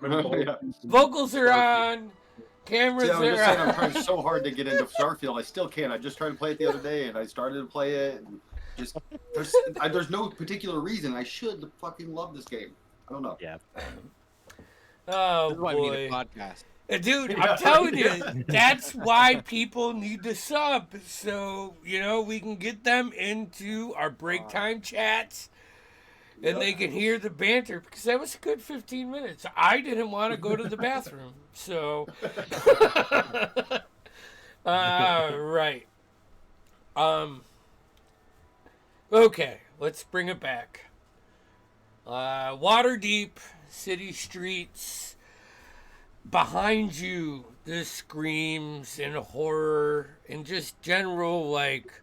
Yeah. Vocals are on. Cameras See, I was are just saying, I'm on. trying so hard to get into Starfield. I still can't. I just tried to play it the other day, and I started to play it, and just there's no particular reason I should fucking love this game. I don't know. Yeah. Oh This is why we need a boy. podcast. Dude, Yeah, I'm telling right. you, that's why people need to sub. So, we can get them into our break time chats and they can hear the banter because that was a good 15 minutes. I didn't want to go to the bathroom. So, right. Okay, let's bring it back. Waterdeep, city streets. Behind you, the screams and horror and just general, like,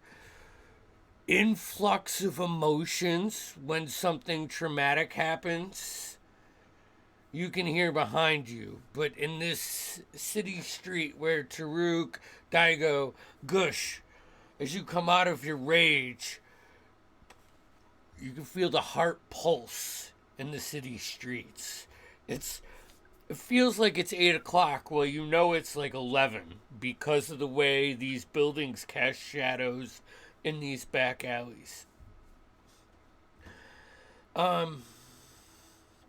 influx of emotions when something traumatic happens. You can hear behind you, but in this city street where Taruk, Daigo, Gush, as you come out of your rage, you can feel the heart pulse in the city streets. It feels like it's 8 o'clock. Well, you know it's like 11 because of the way these buildings cast shadows in these back alleys.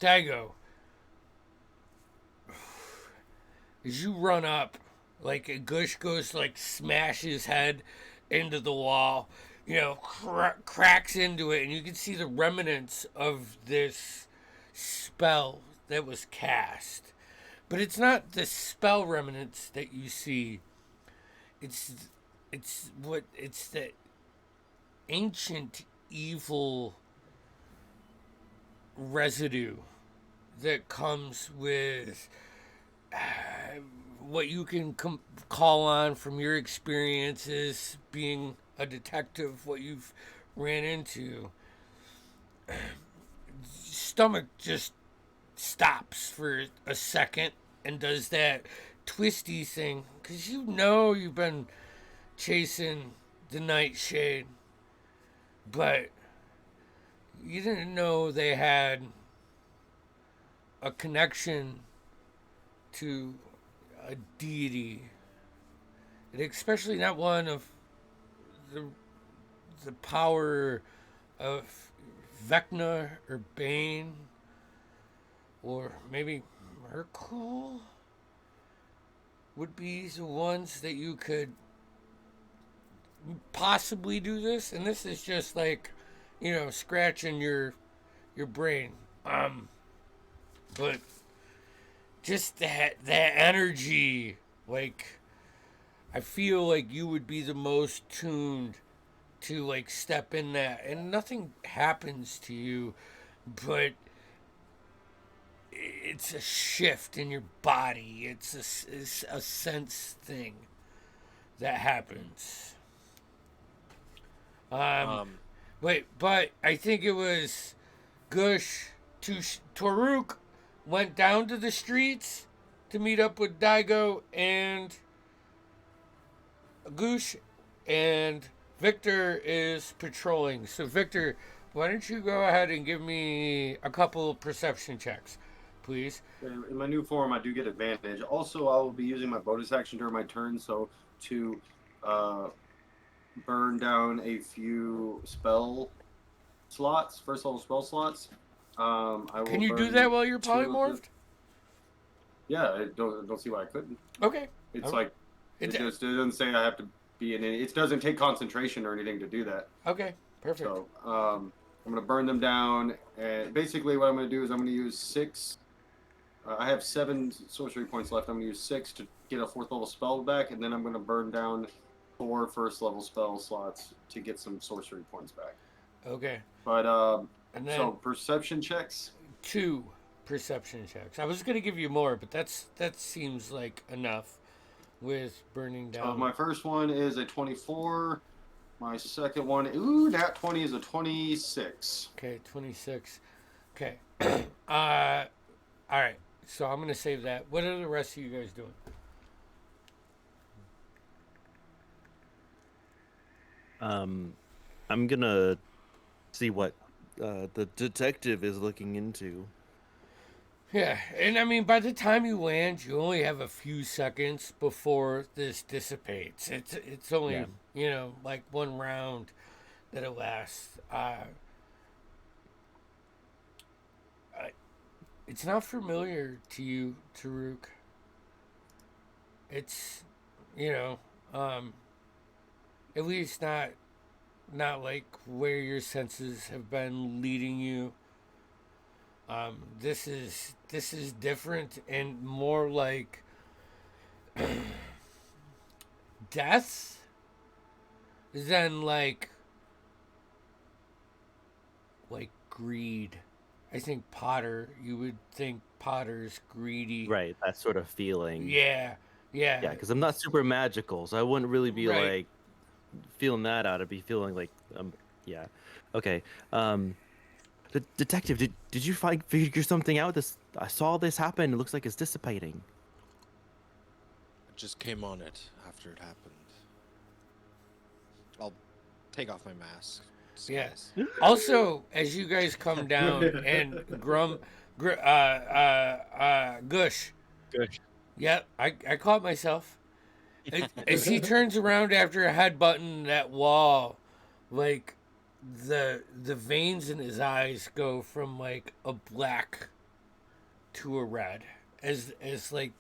Daigo, as you run up, like a Gush goes like smash his head into the wall, cracks into it, and you can see the remnants of this spell that was cast. But it's not the spell remnants that you see. It's the ancient evil residue that comes with what you can call on from your experiences being a detective, what you've ran into. Stomach just stops for a second and does that twisty thing because you've been chasing the nightshade, but you didn't know they had a connection to a deity, and especially not one of the power of Vecna or Bane or maybe Merkul would be the ones that you could possibly do this. And this is just like, scratching your brain. But just that energy, like, I feel like you would be the most tuned to like step in that, and nothing happens to you, but it's a shift in your body. It's a sense thing that happens. But I think it was Gush to Toruk went down to the streets to meet up with Daigo and Gush, and Victor is patrolling. So Victor, why don't you go ahead and give me a couple perception checks, please? In my new form, I do get advantage. Also, I will be using my bonus action during my turn, so to burn down a few spell slots, first level spell slots. I will Can you do burn that while you're 2 of the- polymorphed? Yeah, I don't see why I couldn't. Okay. It's Oh. like it doesn't say I have to be in it. It doesn't take concentration or anything to do that. Okay. Perfect. So I'm gonna burn them down, and basically what I'm gonna do is I'm gonna use 6. I have 7 sorcery points left. I'm gonna use 6 to get a 4th level spell back, and then I'm gonna burn down 4 first level spell slots to get some sorcery points back. Okay. But And then so perception checks. 2 perception checks. I was gonna give you more, but that seems like enough with burning down. My first one is a 24. My second one, nat 20 is a 26. Okay, 26. Okay. All right. So I'm gonna save that. What are the rest of you guys doing? I'm gonna see what the detective is looking into. Yeah, and I mean, by the time you land, you only have a few seconds before this dissipates. It's only Yeah. like one round that it lasts. I, it's not familiar to you, Taruk. It's you know, um, at least not like where your senses have been leading you. This is different and more like death than like greed. I think you would think Potter's greedy. Right, that sort of feeling. Yeah, yeah, Yeah, because I'm not super magical, so I wouldn't really be right. like feeling that out. I'd be feeling like, yeah. Okay. The detective, did you figure something out? I saw this happen. It looks like it's dissipating. I just came on it after it happened. I'll take off my mask. Yeah. Disguise. Also, as you guys come down and Gush. Good. Yep, I caught myself. As he turns around after headbutting that wall, like the veins in his eyes go from like a black to a red as like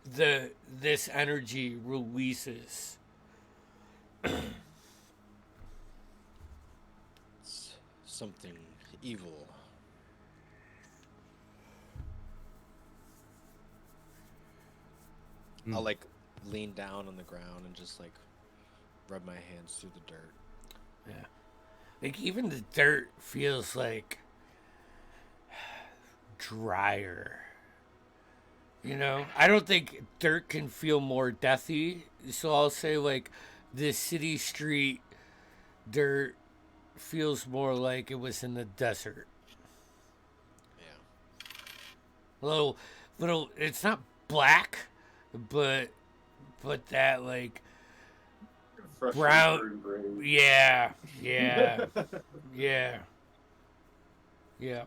this energy releases. It's something evil. Hmm. I'll like lean down on the ground and just like rub my hands through the dirt. Yeah. Like even the dirt feels like drier. I don't think dirt can feel more deathy. So I'll say like the city street dirt feels more like it was in the desert. Yeah. Little. It's not black, but that like Fresh brown. fruit brain. Yeah, yeah, yeah.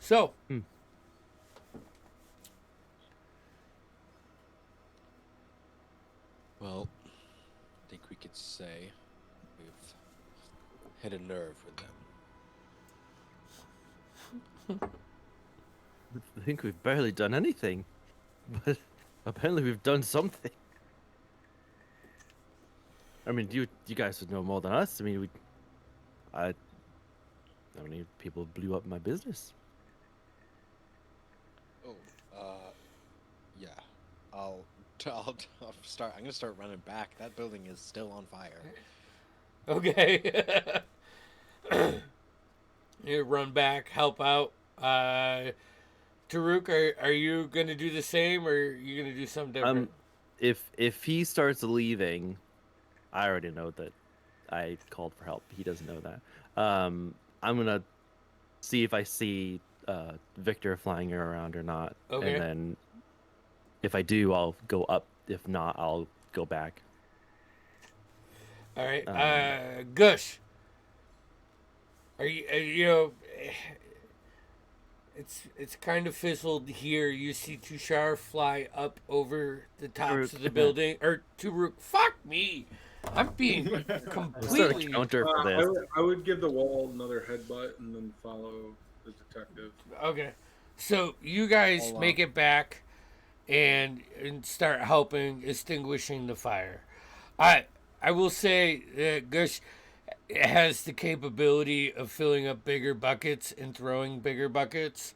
So Hmm. Well, I think we could say we've hit a nerve with them. I think we've barely done anything, but apparently we've done something. I mean, you guys would know more than us. I mean, how many people blew up my business? Oh, yeah. I'll, I'll start. I'm gonna start running back. That building is still on fire. okay. You run back, help out. Taruk, are you gonna do the same, or are you gonna do something different? If he starts leaving, I already know that I called for help. He doesn't know that. I'm gonna see if I see Victor flying around or not, Okay. and then if I do, I'll go up. If not, I'll go back. All right. Gush. Are you? It's kind of fizzled here. You see Tushar fly up over the tops of the building. Or Turuk, fuck me! I'm being Let's start a completely. counter for I this. would give the wall another headbutt and then follow the detective. Okay. So you guys I'll, make it back and start helping extinguishing the fire. I will say that Gush has the capability of filling up bigger buckets and throwing bigger buckets.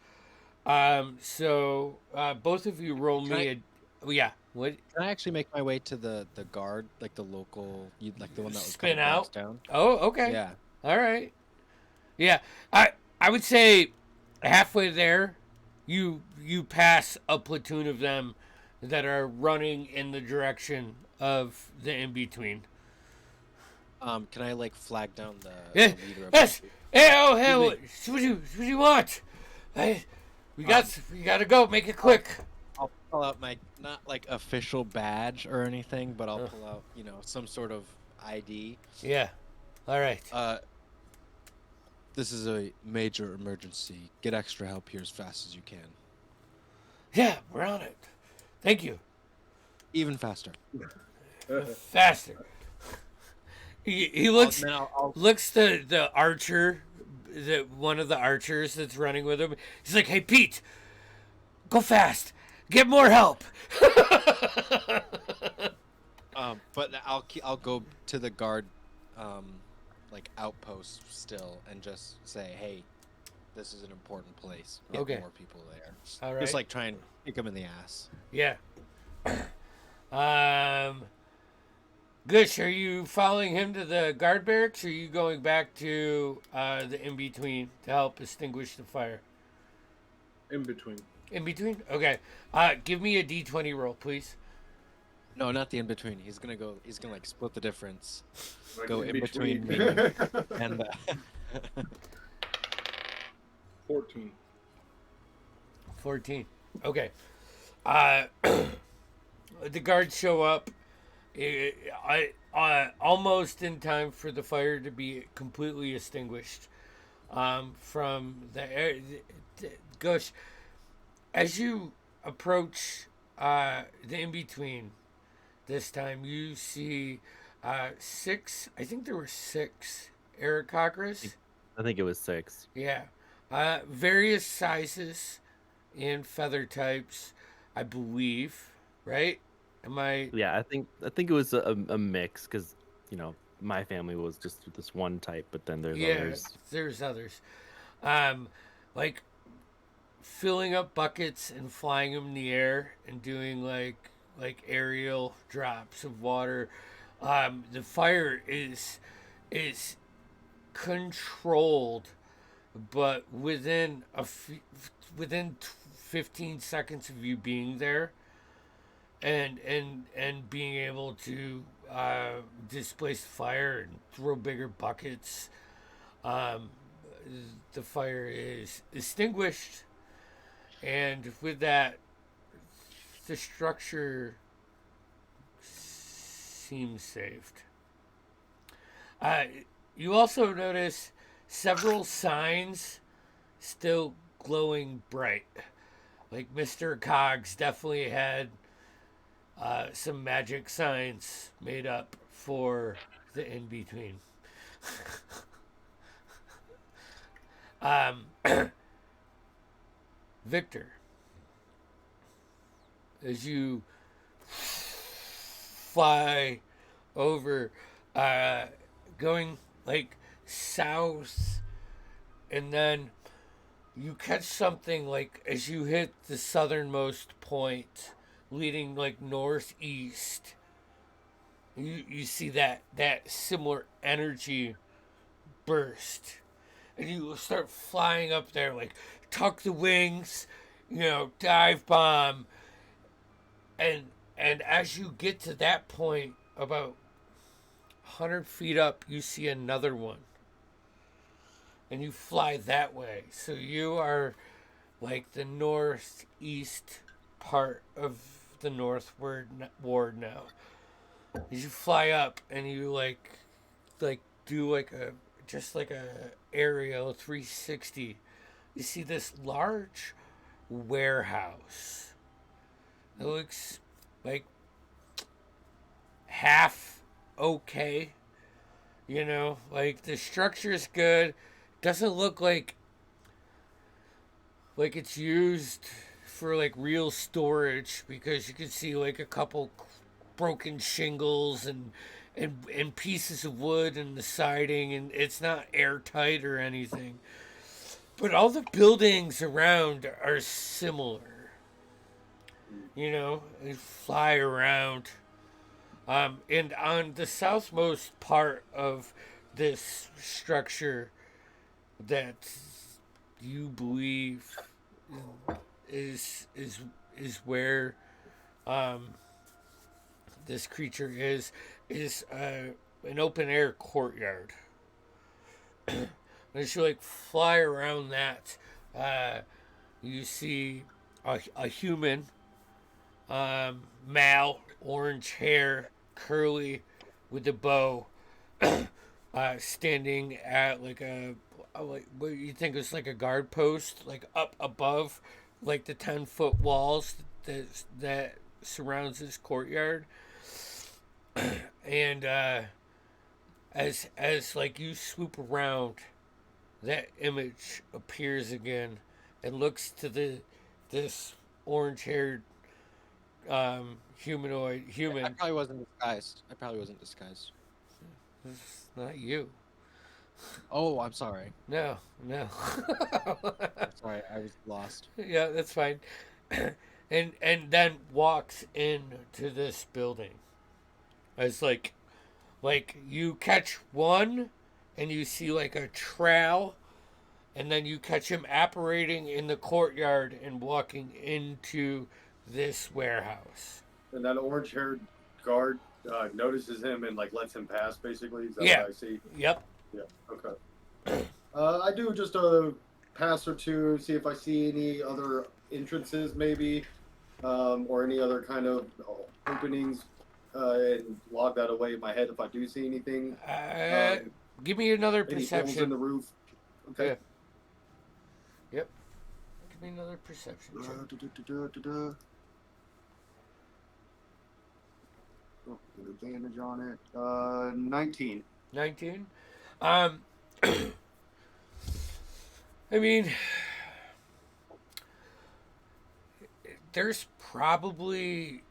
So both of you roll Can me a. Oh, yeah. What? Can I actually make my way to the guard, like the local, like the one that was Spin kind of out? boxed down? Oh, okay. Yeah. All right. Yeah. I would say halfway there, you pass a platoon of them that are running in the direction of the in between. Can I like flag down the Yeah. leader of Yes. the Hey, oh, hey, Excuse what do you want? Hey, we gotta go. Make it quick. I'll pull out my not like official badge or anything, but I'll pull out, some sort of ID. Yeah. All right. This is a major emergency. Get extra help here as fast as you can. Yeah, we're on it. Thank you. Even faster. Faster. He looks I'll looks the archer, one of the archers that's running with him. He's like, "Hey Pete, go fast. Get more help." but I'll go to the guard, like outpost still, and just say, hey, this is an important place. Get Okay. more people there. All right. Just like try and kick them in the ass. Yeah. Gush, are you following him to the guard barracks, or are you going back to the in between to help extinguish the fire? In between. In between? Okay. Give me a d20 roll, please. No, not the in between. He's gonna go. He's gonna like split the difference. Like Go in between me and 14. 14. Okay. The guards show up. Almost in time for the fire to be completely extinguished. From the air. Gush, as you approach the in between this time, you see 6. I think there were 6 Aarakocras. I think it was 6. Yeah. Various sizes and feather types, I believe. Right? Am I? Yeah, I think it was a mix because my family was just this one type, but then there's Yeah. others. There's others. Like filling up buckets and flying them in the air and doing like aerial drops of water. The fire is controlled, but within 15 seconds of you being there, and being able to displace the fire and throw bigger buckets, the fire is extinguished, and with that, the structure seems saved. You also notice several signs still glowing bright. Like Mr. Cogs definitely had some magic signs made up for the in between. Victor, as you fly over, going like south, and then you catch something like as you hit the southernmost point, leading like northeast. You see that similar energy burst, and you start flying up there, like tuck the wings, dive bomb, and as you get to that point, about 100 feet up, you see another one, and you fly that way. So you are like the northeast part of the northward ward now. As you fly up and you like do like a aerial 360, you see this large warehouse. It looks like half okay. Like the structure is good. Doesn't look like it's used for like real storage, because you can see like a couple broken shingles and pieces of wood in the siding, and it's not airtight or anything. But all the buildings around are similar. They fly around. And on the southmost part of this structure that you believe is where this creature is an open air courtyard. As you like fly around that, you see a human, male, orange hair, curly, with a bow, standing at like a like what you think is like a guard post, like up above, like the 10-foot walls that surrounds this courtyard, and as like you swoop around, that image appears again, and looks to this orange-haired humanoid I human. probably wasn't disguised. I probably wasn't disguised. It's not you. Oh, I'm sorry. No, no. I'm sorry. I was lost. Yeah, that's fine. And then walks into this building. It's like you catch one and you see like a trail, and then you catch him apparating in the courtyard and walking into this warehouse. And that orange-haired guard notices him and like lets him pass. Basically, is that Yeah. what I see? Yep. Yeah. Okay. I do just a pass or two, see if I see any other entrances, maybe, or any other kind of openings, and log that away in my head if I do see anything. Give me another Any holes in perception. the roof. Okay. Yeah. Yep. Give me another perception check. Oh, get advantage on it. 19. 19. I mean, there's probably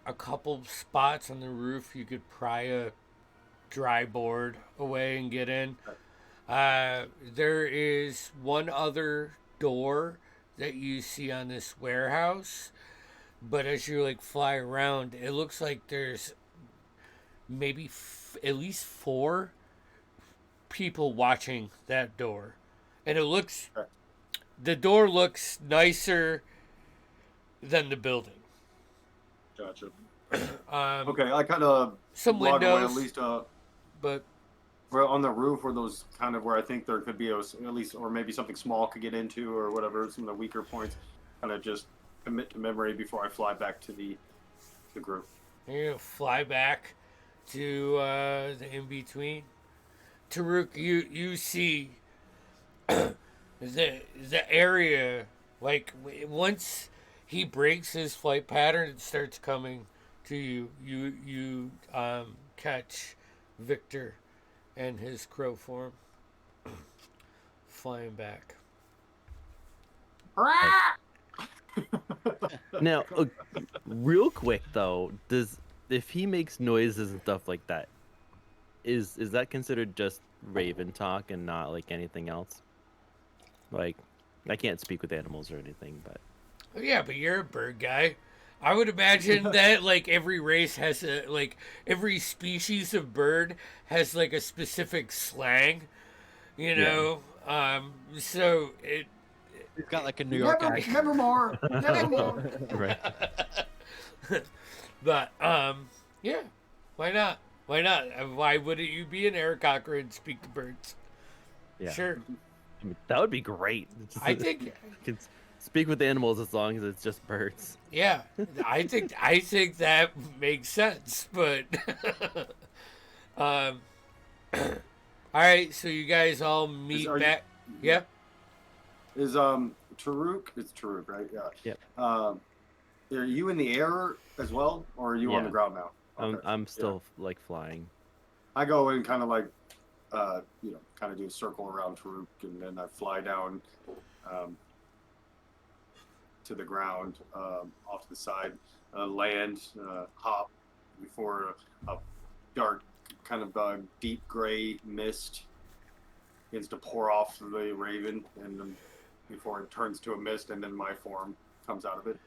a couple spots on the roof you could pry a dry board away and get in. There is one other door that you see on this warehouse, but as you like fly around, it looks like there's maybe at least 4 people watching that door, and the door looks nicer than the building. Gotcha. Um, Okay, I kind of some log away windows, at least but where on the roof where those kind of where I think there could be at least, or maybe something small could get into or whatever, some of the weaker points, kind of just commit to memory before I fly back to the group. you fly back to the in between. Taruk, you see the area, like once he breaks his flight pattern, it starts coming to you. You catch Victor and his crow form flying back. Now, real quick though, if he makes noises and stuff like that, is that considered just Raven talk and not like anything else? Like, I can't speak with animals or anything, but Yeah, but you're a bird guy. I would imagine that like every race has every species of bird has like a specific slang, you know. So it He's got like a New York accent. Nevermore. Nevermore. right. But yeah, why not? Why not? Why wouldn't you be an Air Cocker and speak to birds? Yeah. Sure. I mean, that would be great. I think You can speak with animals as long as it's just birds. yeah. I think that makes sense. But all right, so you guys all meet Are you- back. Yeah. Is Taruk? It's Taruk, right? Yeah. Yep. Are you in the air as well, or are you on Yeah. the ground now? I'm Okay. I'm still like flying. I go in kind of like, kind of do a circle around Taruk, and then I fly down to the ground, off to the side, land, hop before a dark, kind of deep gray mist begins to pour off the raven, and then before it turns to a mist, and then my form comes out of it.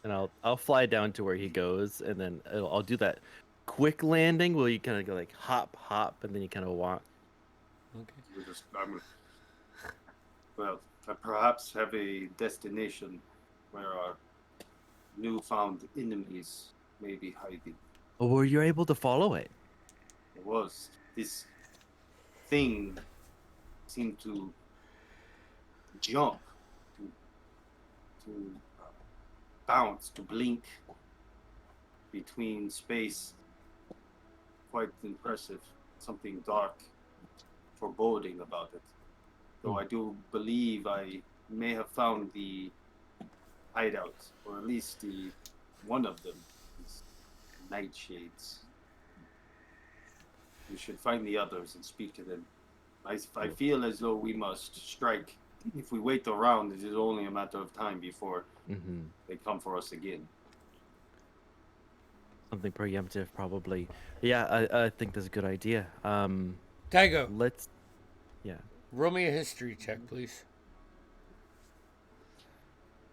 And I'll fly down to where he goes, and then I'll do that quick landing where you kind of go like hop, and then you kind of walk. Okay. I perhaps have a destination where our newfound enemies may be hiding. Oh, well, you're able to follow it. It was this thing seemed to jump, to bounce, to blink between space. Quite impressive. Something dark foreboding about it. Though I do believe I may have found the hideout, or at least the one of them, these nightshades. We should find the others and speak to them. I feel as though we must strike. If we wait around, it is only a matter of time before Mm-hmm. they come for us again. Something preemptive, probably. Yeah, I think that's a good idea. Daigo, Let's. Yeah. roll me a history check, please.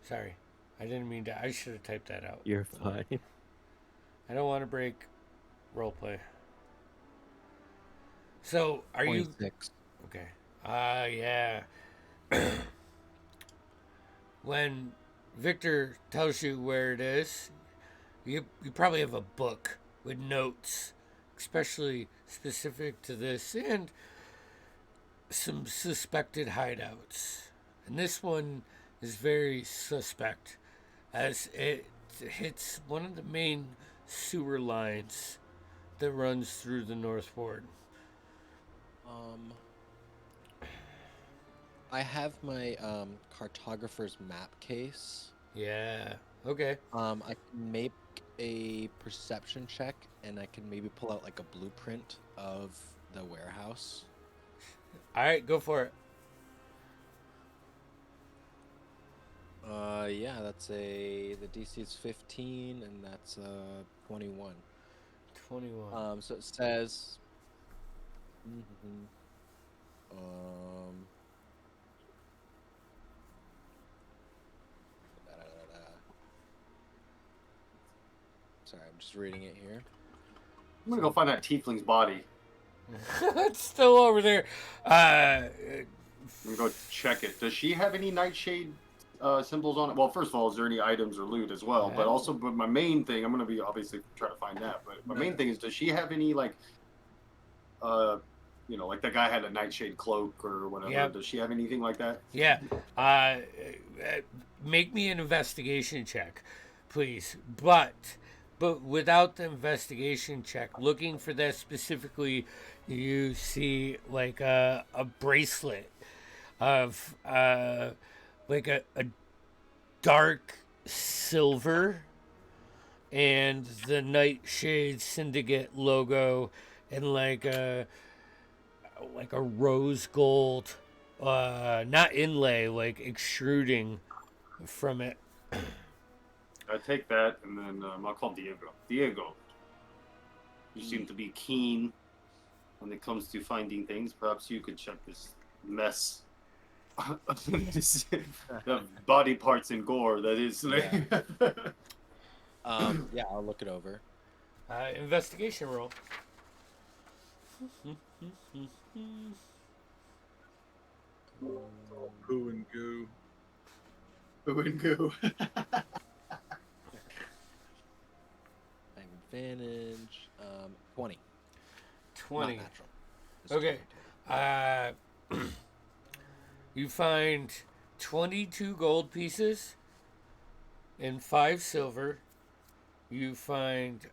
Sorry. I didn't mean to. I should have typed that out. You're fine. I don't want to break roleplay. So, are you 26. okay? Yeah. When Victor tells you where it is, you probably have a book with notes, especially specific to this, and some suspected hideouts. And this one is very suspect, as it hits one of the main sewer lines that runs through the North Ward. I have my cartographer's map case. Yeah. Okay. I can make a perception check, and I can maybe pull out like a blueprint of the warehouse. All right, go for it. Yeah, the DC is 15, and that's 21. 21. So it says, mhm, um, da-da-da-da. Sorry, I'm just reading it here. I'm gonna go find that tiefling's body. It's still over there. I'm gonna go check it. Does she have any nightshade symbols on it? Well, first of all, is there any items or loot as well? But also, but my main thing, I'm gonna be obviously trying to find that. But my main thing is, does she have any like, like that guy had a nightshade cloak or whatever? Yep. Does she have anything like that? Yeah. Make me an investigation check, please. But without the investigation check, looking for that specifically, you see like a bracelet of like a dark silver and the Nightshade Syndicate logo and like a rose gold, not inlay, like extruding from it. I take that, and then I'll call Diego. Diego, you seem to be keen when it comes to finding things. Perhaps you could check this mess of body parts and gore that is. Yeah, I'll look it over. Investigation roll. Poo and goo. Boo and goo. I have advantage. 20. 20. Not natural. It's Okay. 22. You find 22 gold pieces and 5 silver. You find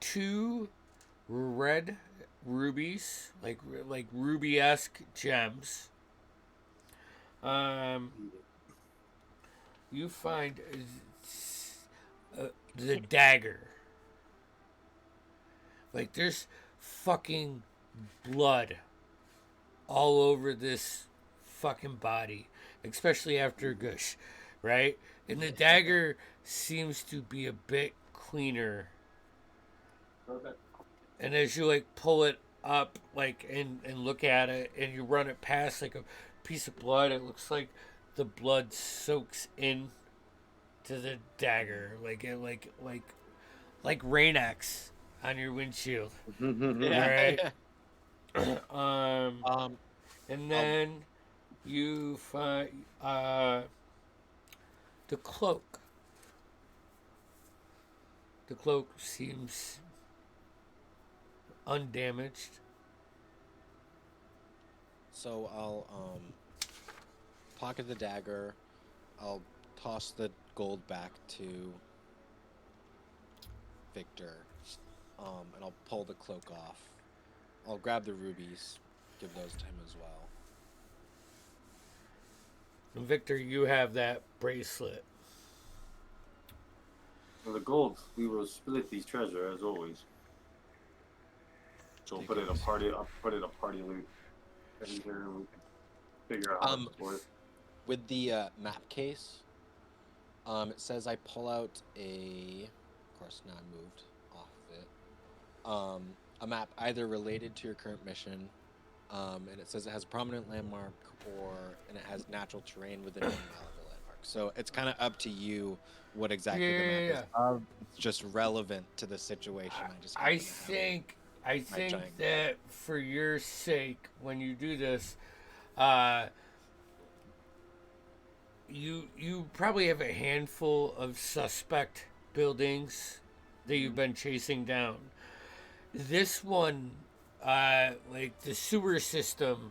2 red rubies, like ruby-esque gems. You find the dagger. Like there's fucking blood all over this fucking body, especially after Gush, right? And the dagger seems to be a bit cleaner. And as you like pull it up, like and look at it, and you run it past like a piece of blood, it looks like the blood soaks in to the dagger, like Rain-X on your windshield. Yeah. Right. And then you find the cloak. The cloak seems undamaged. So I'll pocket the dagger. I'll toss the gold back to Victor, and I'll pull the cloak off. I'll grab the rubies give those to him as well. And Victor, you have that bracelet. For the gold, we will split these treasure as always. So Take put it it. a party. I'll put it a party loot. And here we can figure out how to split it. With the map case, it says I pull out of course now I moved off of it, a map either related to your current mission, and it says it has a prominent landmark, and it has natural terrain within 1 mile of the landmark. So it's kind of up to you what exactly the map is. It's just relevant to the situation. I just happen I to have think I think giant that for your sake, when you do this, you probably have a handful of suspect buildings that you've been chasing down. This one, like the sewer system,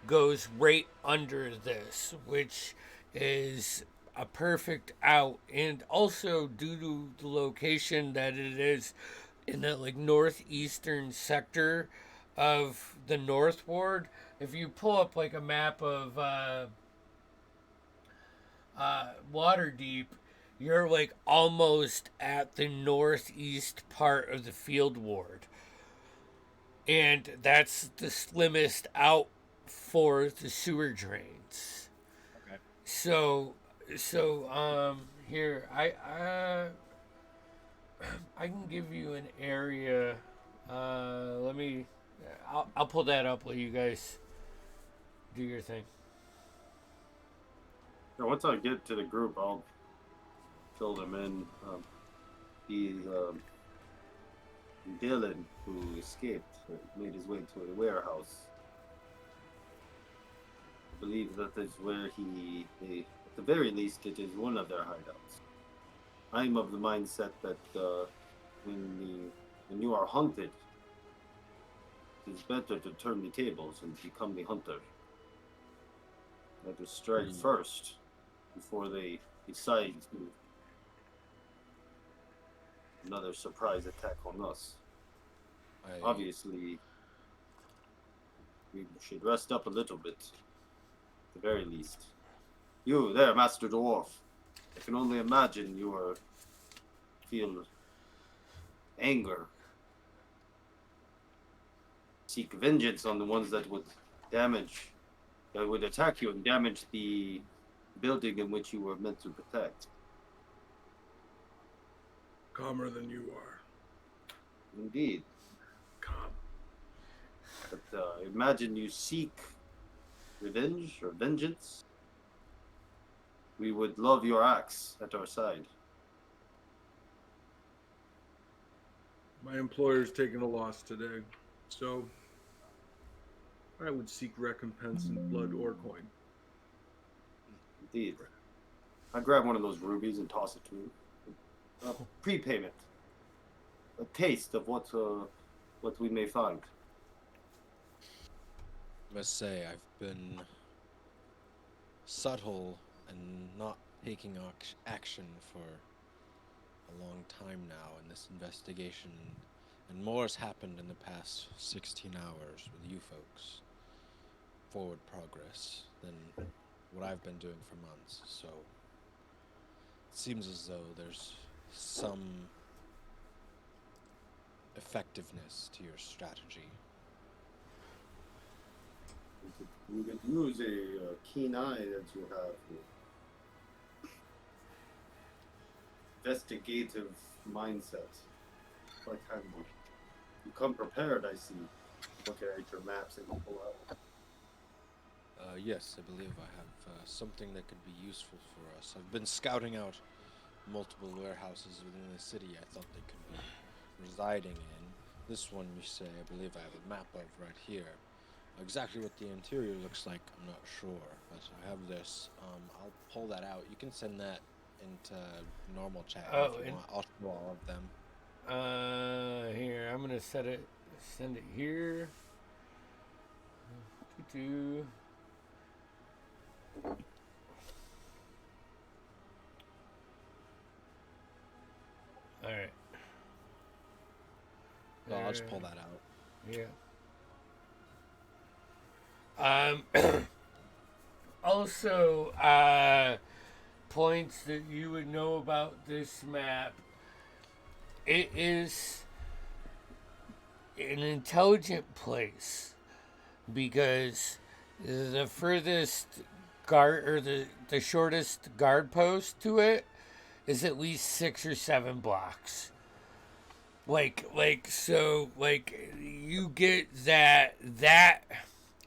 goes right under this, which is a perfect out, and also due to the location that it is in the like northeastern sector of the North Ward. If you pull up like a map of Waterdeep, you're like almost at the northeast part of the field ward, and that's the slimmest out for the sewer drains. Okay. So here I can give you an area. Let me. I'll pull that up while you guys do your thing. Now, once I get to the group, I'll fill them in. Dylan, who escaped, made his way to the warehouse. I believe that is where at the very least, it is one of their hideouts. I'm of the mindset that when you are hunted, it is better to turn the tables and become the hunter. Let us strike first before they decide to another surprise attack on us. Obviously, we should rest up a little bit, at the very least. You there, Master Dwarf. I can only imagine you feel anger. Seek vengeance on the ones that would attack you and damage the building in which you were meant to protect. Calmer than you are. Indeed. Calm. But imagine you seek revenge or vengeance. We would love your axe at our side. My employer's taken a loss today, so I would seek recompense in blood or coin. Indeed. I grab one of those rubies and toss it to him. Prepayment. A taste of what we may find. I must say, I've been subtle and not taking action for a long time now in this investigation, and more has happened in the past 16 hours with you folks. Forward progress than what I've been doing for months, so it seems as though there's some effectiveness to your strategy. You could use a keen eye that you have. Investigative mindset. Quite handy. You come prepared, I see. Looking at your maps that you pull out. Yes, I believe I have something that could be useful for us. I've been scouting out multiple warehouses within the city I thought they could be residing in. This one, you say, I believe I have a map of right here. Exactly what the interior looks like, I'm not sure, but I have this. I'll pull that out. You can send that into normal chat if you want. I'll show all of them. Here, I'm gonna send it here. All right. So I'll just pull that out. Yeah. Um, also, points that you would know about this map. It is an intelligent place because the furthest guard or the shortest guard post to it is at least 6 or 7 blocks. Like you get that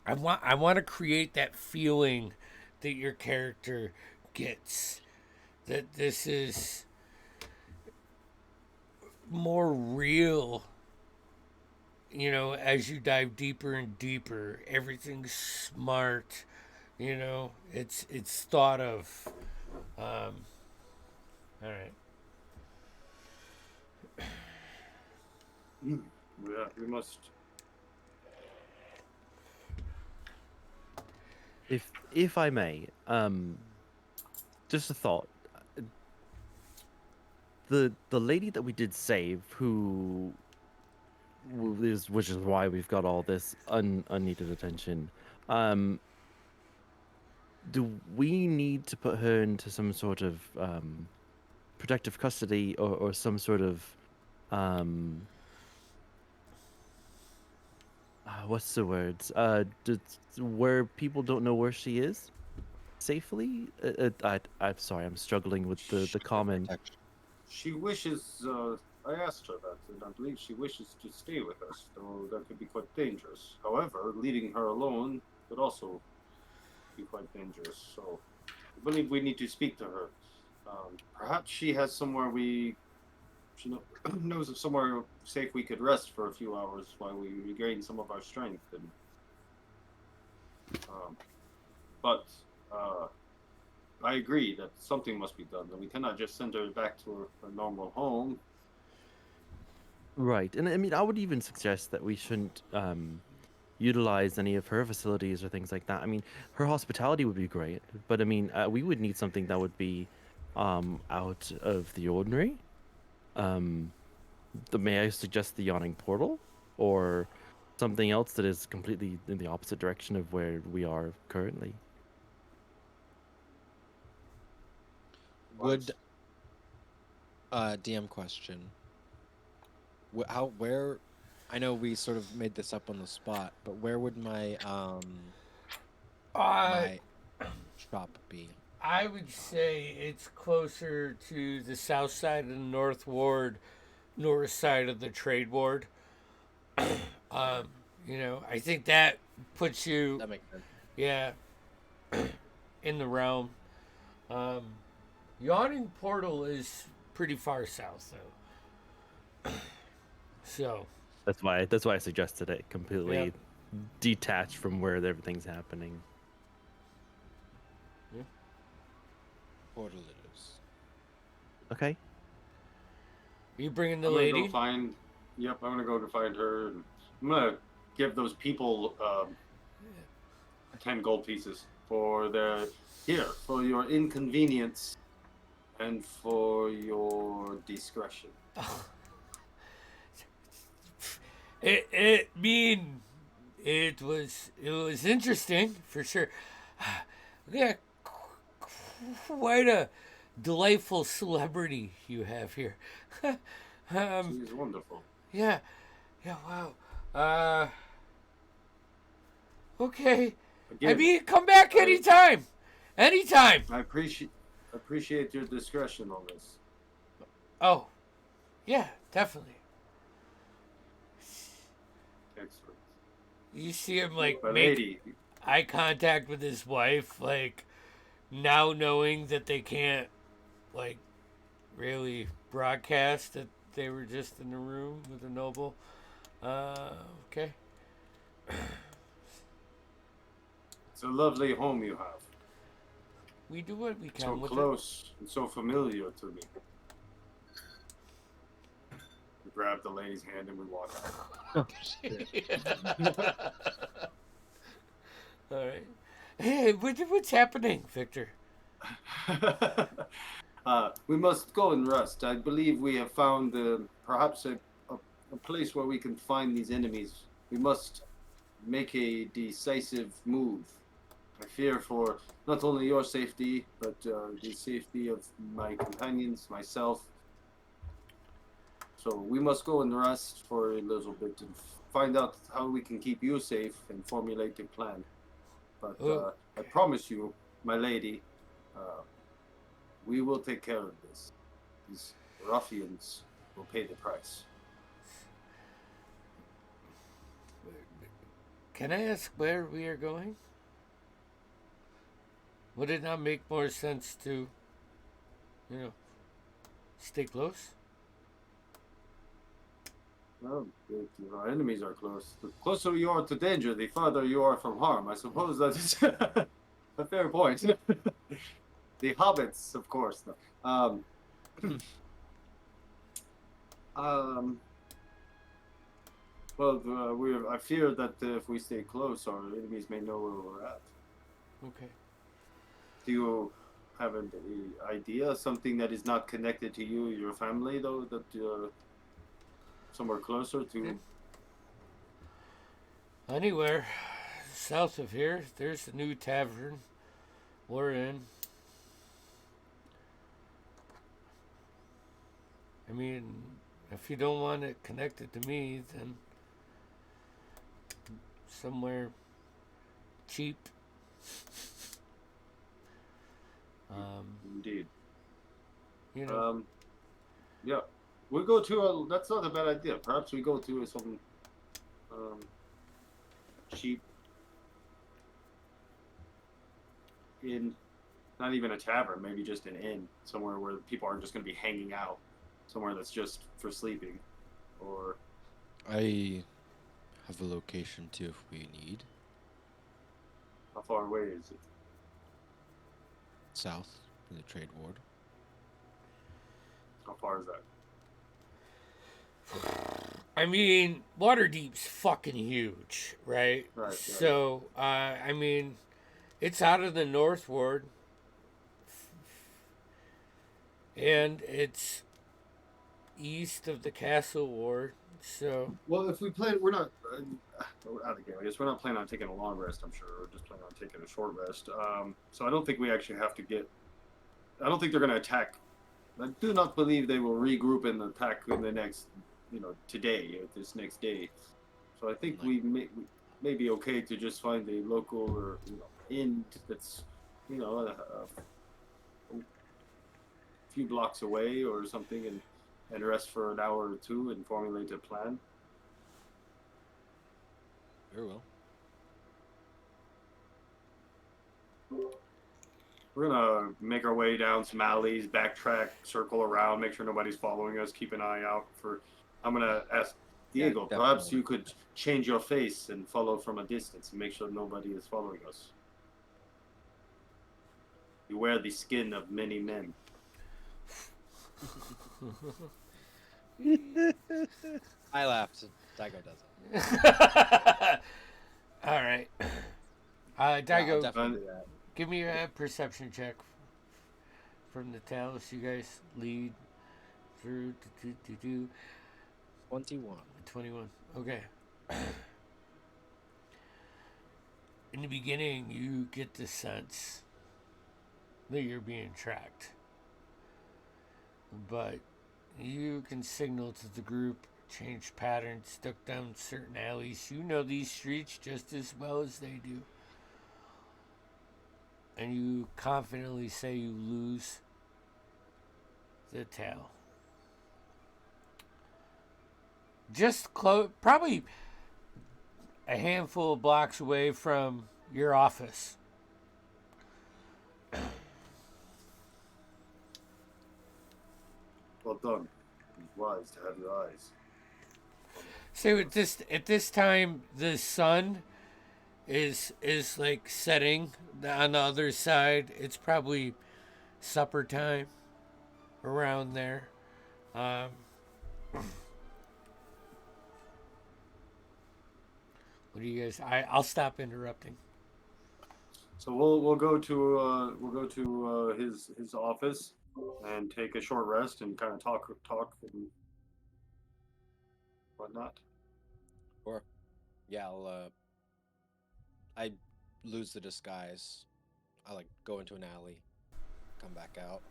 I want to create that feeling that your character gets, that this is more real, as you dive deeper and deeper. Everything's smart, it's thought of. All right. Yeah, we must. If I may, just a thought. The lady that we did save, which is why we've got all this unneeded attention. Do we need to put her into some sort of protective custody or some sort of what's the words? Where people don't know where she is safely? I'm sorry, I'm struggling with the common. Protection. She wishes. I asked her that, and I believe she wishes to stay with us, though that could be quite dangerous. However, leaving her alone could also be quite dangerous. So, I believe we need to speak to her. Perhaps she has somewhere knows of somewhere safe we could rest for a few hours while we regain some of our strength. And, but I agree that something must be done. That we cannot just send her back to her normal home. Right, and I mean, I would even suggest that we shouldn't utilize any of her facilities or things like that. I mean, her hospitality would be great, but I mean, we would need something that would be out of the ordinary. May I suggest the yawning portal, or something else that is completely in the opposite direction of where we are currently? Would DM question. Where? I know we sort of made this up on the spot, but where would my Uh, my shop be? I would say it's closer to the south side of the North Ward, north side of the Trade Ward. I think that puts you, That makes sense. yeah, in the realm. Yawning Portal is pretty far south, though. So, That's why I suggested it completely detached from where everything's happening. Portal it is. Okay. you bringing the I'm gonna lady? go find. Yep, I'm gonna go to find her. And I'm gonna give those people 10 gold pieces for for your inconvenience and for your discretion. It mean it was interesting for sure. Yeah, quite a delightful celebrity you have here. She is wonderful. Yeah, wow. Okay. I Again, mean, come back anytime. Anytime. I appreciate your discretion on this. Oh, yeah, definitely. Excellent. You see him like My make lady, eye contact with his wife, like now knowing that they can't like really broadcast that they were just in the room with the noble. Okay. it's a lovely home you have. We do what we can So with close and so familiar to me. We grab the lady's hand and we walk out. it. All right. Hey, what's happening, Victor? We must go and rest. I believe we have found perhaps a place where we can find these enemies. We must make a decisive move. I fear for not only your safety, but the safety of my companions, myself. So we must go and rest for a little bit and find out how we can keep you safe and formulate a plan. But Oh, I promise you, my lady, uh, we will take care of this. These ruffians will pay the price. can I ask where we are going? Would it not make more sense to, you know, stay close? Well, if our enemies are close. The closer you are to danger, the farther you are from harm. I suppose that is a fair point. The hobbits, of course. Um, um, well, I fear that if we stay close, our enemies may know where we're at. Okay. Do you have an idea, something that is not connected to you, your family, though, that somewhere closer to? Anywhere south of here, there's a new tavern we're in. I mean, if you don't want it connected to me, then somewhere cheap. Indeed. You know, Yeah. We go to a. That's not a bad idea. Perhaps we go to some um, cheap inn, not even a tavern, maybe just an inn, somewhere where people aren't just going to be hanging out, somewhere that's just for sleeping, or I have a location too if we need. how far away is it? South in the trade ward. How far is that? I mean, Waterdeep's fucking huge, right? Right. So, I mean, it's out of the North Ward, and it's east of the Castle Ward. So, Well, if we plan, we're not out of the game. I guess we're not planning on taking a long rest. I'm sure we're just planning on taking a short rest. So I don't think we actually have to get. I don't think they're going to attack. I do not believe they will regroup and attack in the next, today or this next day. So I think we may be okay to just find a local or inn that's, a few blocks away or something, and rest for an hour or two and formulate a plan. Very well. We're gonna make our way down some alleys, backtrack, circle around, make sure nobody's following us, keep an eye out for. I'm gonna ask Diego, perhaps definitely. you could change your face and follow from a distance and make sure nobody is following us. You wear the skin of many men. I laughed. Daigo doesn't. all right. Yeah, I'll Daigo, definitely do that. give me a perception check from the town as you guys lead through 21. 21. Okay. In the beginning, you get the sense that you're being tracked. But you can signal to the group, change patterns, duck down certain alleys. You know these streets just as well as they do. And you confidently say you lose the tail. Just close, probably a handful of blocks away from your office. Well done. It's wise to have your eyes. So at this time the sun is like setting on the other side. It's probably supper time around there. Um, what do you guys? I'll stop interrupting. So we'll go to his office and take a short rest and kind of talk and whatnot. Or, yeah, I lose the disguise. I like go into an alley, come back out.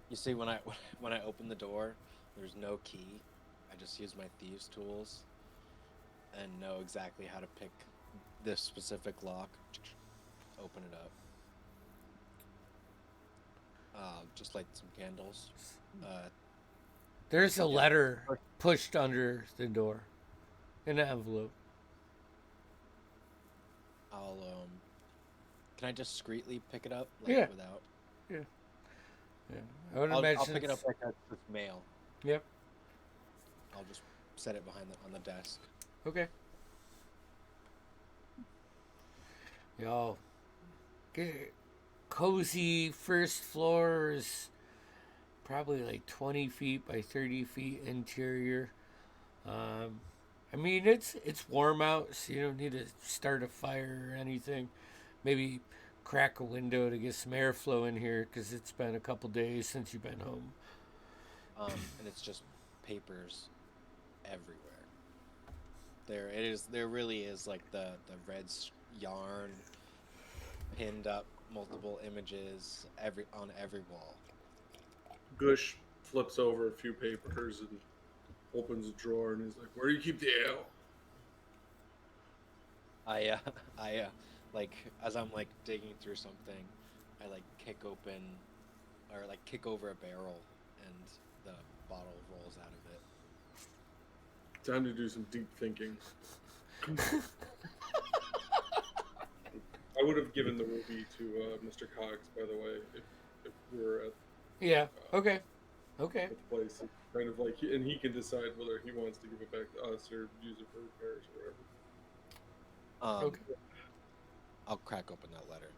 You see, when I when I open the door, there's no key. I just use my thieves' tools and know exactly how to pick this specific lock. Open it up. Just light some candles. There's a Yeah. letter pushed under the door, in an envelope. I'll Can I discreetly pick it up, Yeah. without? Yeah. I would I'll imagine. pick it up like it's just mail. Yep. I'll just set it behind on the desk. Okay. Yo, get cozy first floor is probably like 20 feet by 30 feet interior. I mean, it's warm out, so you don't need to start a fire or anything. Maybe crack a window to get some airflow in here because it's been a couple days since you've been home. And it's just papers everywhere. There it is. There really is like the red yarn pinned up, multiple images on every wall. Gush flips over a few papers and opens a drawer and he's like, "Where do you keep the ale?" I like as I'm like digging through something, I like kick open or like kick over a barrel and the bottle rolls out of it. Time to do some deep thinking. I would have given the ruby to Mr. Cox, by the way, if we were at Yeah. Okay. Okay. the place. It's kind of like, and he can decide whether he wants to give it back to us or use it for repairs or whatever. Okay. I'll crack open that letter.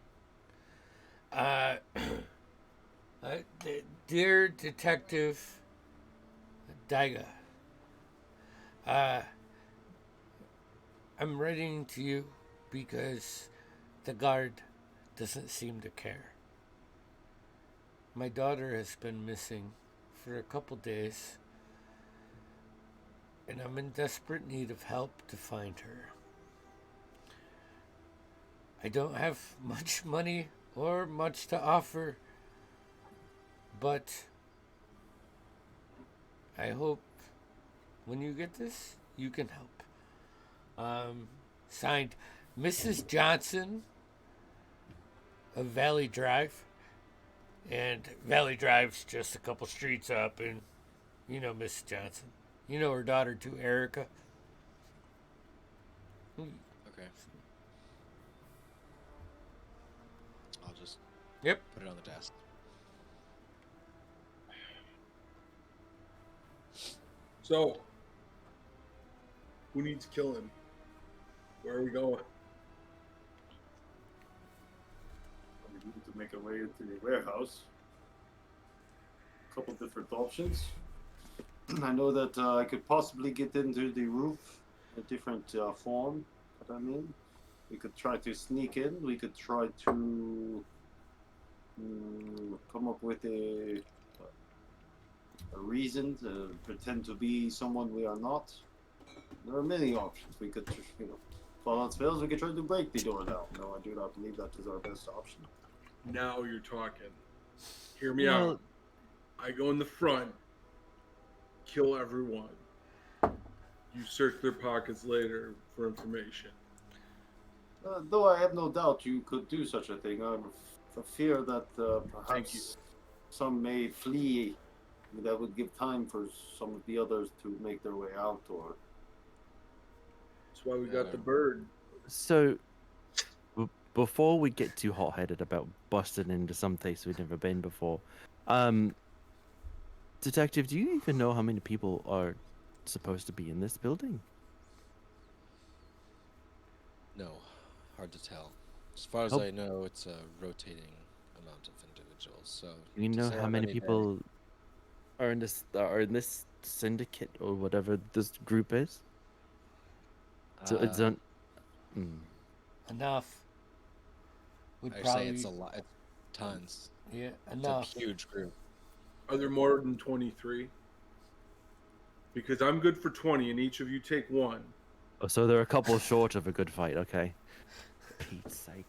Dear Detective Daiga, I'm writing to you because the guard doesn't seem to care. My daughter has been missing for a couple days, and I'm in desperate need of help to find her. I don't have much money or much to offer, but I hope when you get this, you can help. Signed, Mrs. Johnson of Valley Drive. And Valley Drive's just a couple streets up, and you know Mrs. Johnson. You know her daughter too, Erica. Okay. I'll just Yep. put it on the desk. So, who needs killing? Where are we going? We need to make our way into the warehouse. A couple different options. I know that I could possibly get into the roof in a different form. What I mean, we could try to sneak in. We could try to come up with a reason to pretend to be someone we are not. There are many options. We could, if all else fails, we could try to break the door down. No, I do not believe that is our best option. Now you're talking. Hear me Well- out. I go in the front, kill everyone. You search their pockets later for information. Though I have no doubt you could do such a thing, I have a fear that Thank you. perhaps some may flee. That would give time for some of the others to make their way out, or That's why we got the bird. So, before we get too hot-headed about busting into some place we've never been before, Detective, do you even know how many people are supposed to be in this building? No, hard to tell. As far as How- I know, it's a rotating amount of individuals. So Do you to know say how many there- people are in this syndicate or whatever this group is? So it's Uh, on. Enough. Would I say probably it's a lot. It's tons. yeah It's enough. a huge group. Are there more than 23? Because I'm good for 20, and each of you take one. Oh, so they're a couple short of a good fight. Okay. Pete's sake.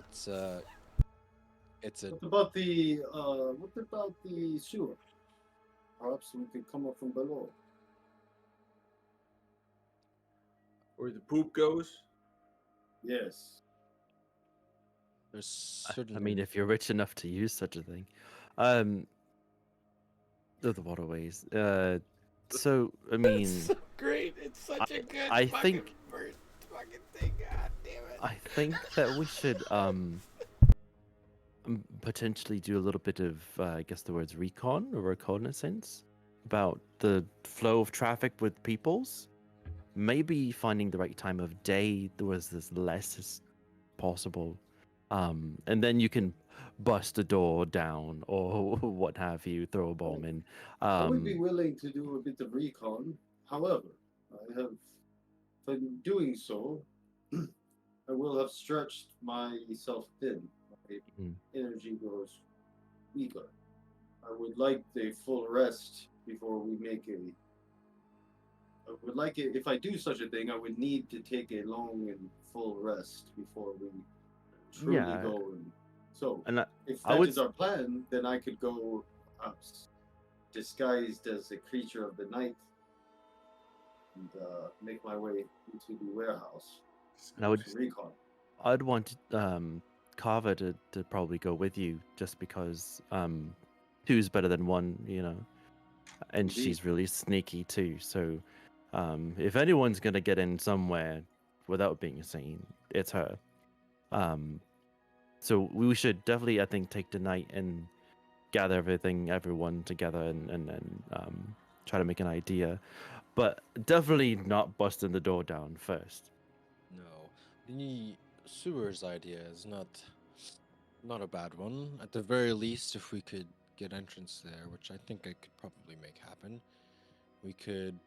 It's a what about the sewer? Perhaps we could come up from below. Where the poop goes. Yes. there's I certain. mean, if you're rich enough to use such a thing, um, the waterways. So I It's mean, so great. It's such I, a good I fucking think first fucking thing. God damn it. I think that we should potentially do a little bit of I guess the words recon or reconnaissance about the flow of traffic with peoples. Maybe finding the right time of day was as less as possible. And then you can bust a door down or what have you, throw a bomb in. I would be Um, willing to do a bit of recon. However, I have, in doing so, I will have stretched myself thin. My Mm. energy grows weaker. I would like the full rest before we make a. I would like it if I do such a thing. I would need to take a long and full rest before we truly yeah, go. And so, and if I that would. is our plan, then I could go disguised as a creature of the night and make my way into the warehouse. And I would. Some recon. I'd want Carver to probably go with you just because two's better than one, you know. And Indeed. she's really sneaky too. So if anyone's gonna get in somewhere without being seen, it's her. Um, so we should definitely, I think, take the night and gather everyone together and try to make an idea. But definitely not busting the door down first. No, the sewers idea is not a bad one. At the very least, if we could get entrance there, which I think I could probably make happen, we could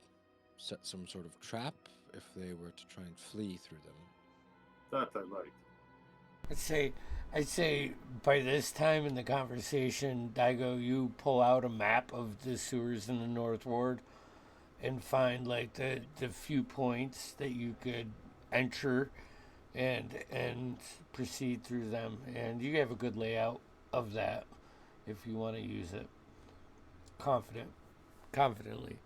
set some sort of trap if they were to try and flee through them. That I like. I'd say by this time in the conversation, Daigo, you pull out a map of the sewers in the North Ward and find like the few points that you could enter and proceed through them, and you have a good layout of that if you want to use it confidently.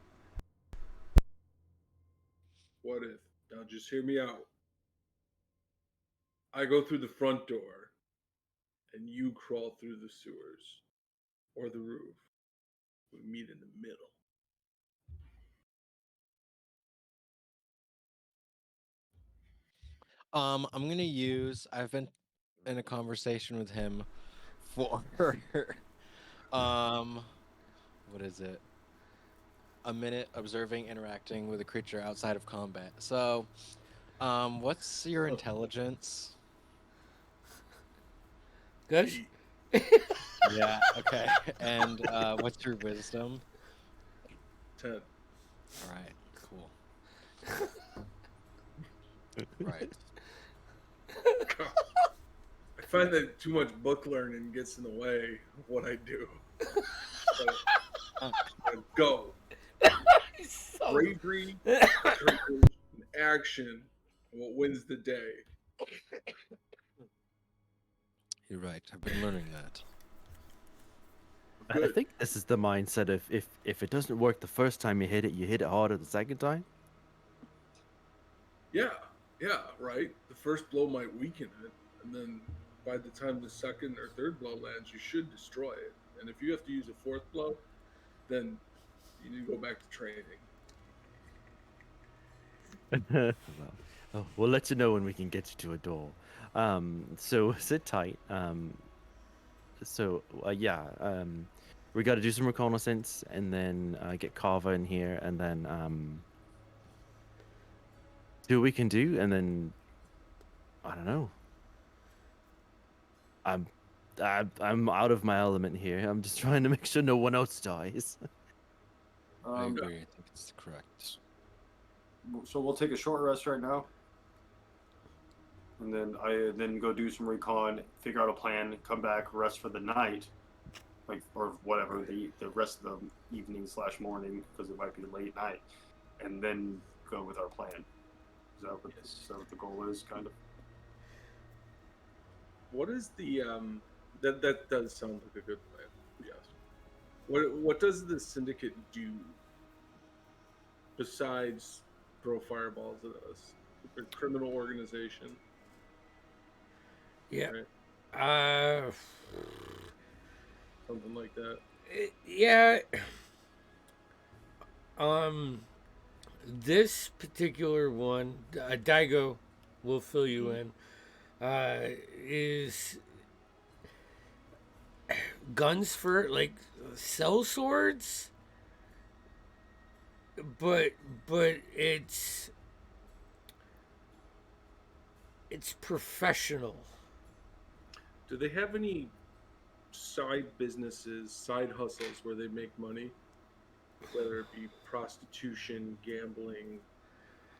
What if? Now just hear me out. I go through the front door, and you crawl through the sewers or the roof. We meet in the middle. I'm gonna use. I've been in a conversation with him for um, what is it? A minute observing, interacting with a creature outside of combat. So, what's your intelligence? Gush? Yeah. Okay. And what's your wisdom? 10. All right. Cool. Right. I find that too much book learning gets in the way of what I do. So, go. So, Bravery, courage, and action. What wins the day? You're right. I've been learning that. I Good. think this is the mindset of if it doesn't work the first time you hit it harder the second time. Yeah, right. The first blow might weaken it, and then by the time the second or third blow lands, you should destroy it. And if you have to use a fourth blow, then you need to go back to training. Well, we'll let you know when we can get you to a door. So sit tight. We got to do some reconnaissance and then get Carver in here and then see what we can do. And then I don't know. I'm out of my element here. I'm just trying to make sure no one else dies. I Um, agree. I think it's correct. so we'll take a short rest right now, and then I go do some recon, figure out a plan, come back, rest for the night, like or whatever the rest of the evening/morning because it might be late night, and then go with our plan. Is that what the goal is, kind of? What is the that does sound like a good plan. Yes. What does the syndicate do besides throw fireballs at us? They're a criminal organization. Yeah. Right? Something like that. Yeah. Um, this particular one, Daigo, will fill you in. Is guns for like cell swords, but it's professional. Do they have any side businesses, side hustles where they make money? Whether it be prostitution, gambling.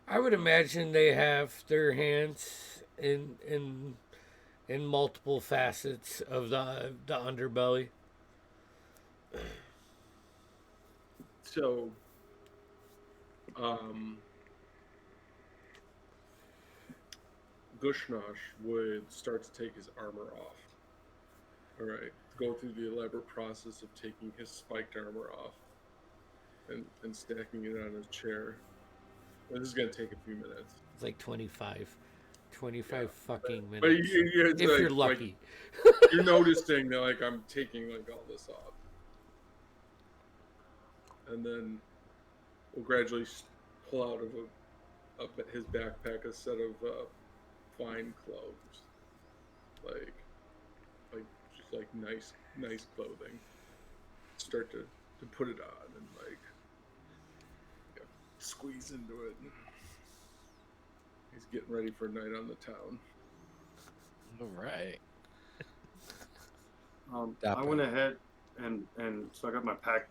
I would imagine they have their hands in multiple facets of the underbelly. So, Gushnosh would start to take his armor off. All right, go through the elaborate process of taking his spiked armor off and stacking it on his chair. This is gonna take a few minutes. It's like 25 fucking minutes. But if you're lucky. You're noticing that like I'm taking like all this off. And then we'll gradually pull out of his backpack a set of fine clothes, like just like nice clothing. Start to put it on and like squeeze into it. He's getting ready for a night on the town. All right. I went ahead and so I got my pack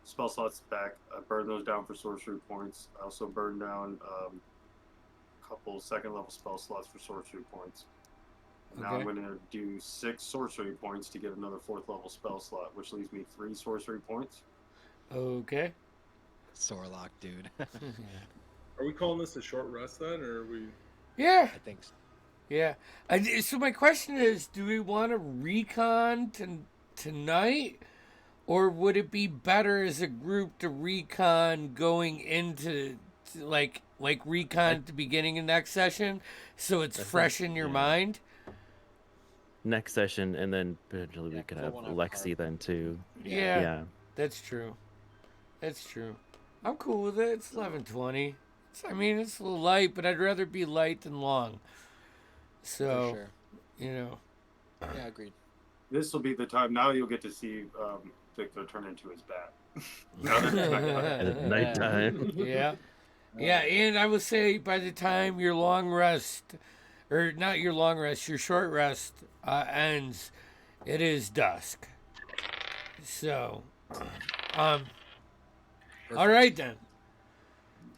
spell slots back. I burned those down for sorcery points. I also burned down a couple second level spell slots for sorcery points. Now I'm going to do 6 sorcery points to get another 4th level spell slot, which leaves me 3 sorcery points. Okay. Sorlock, dude. Are we calling this a short rest then, or are we? Yeah. I think so. Yeah. So my question is, do we want to recon tonight, or would it be better as a group to recon going into like recon at the beginning of next session, so it's fresh in your mind? Next session, and then potentially we could kill have one of Lexi our- then too. Yeah. That's true. That's true. I'm cool with it. It's 11:20. I mean, it's a little light, but I'd rather be light than long. So, For sure. you know. Yeah, agreed. This will be the time. Now you'll get to see Victor turn into his bat. At nighttime. Yeah. Yeah, and I would say by the time your long rest, or not your long rest, your short rest ends, it is dusk. So, all right then.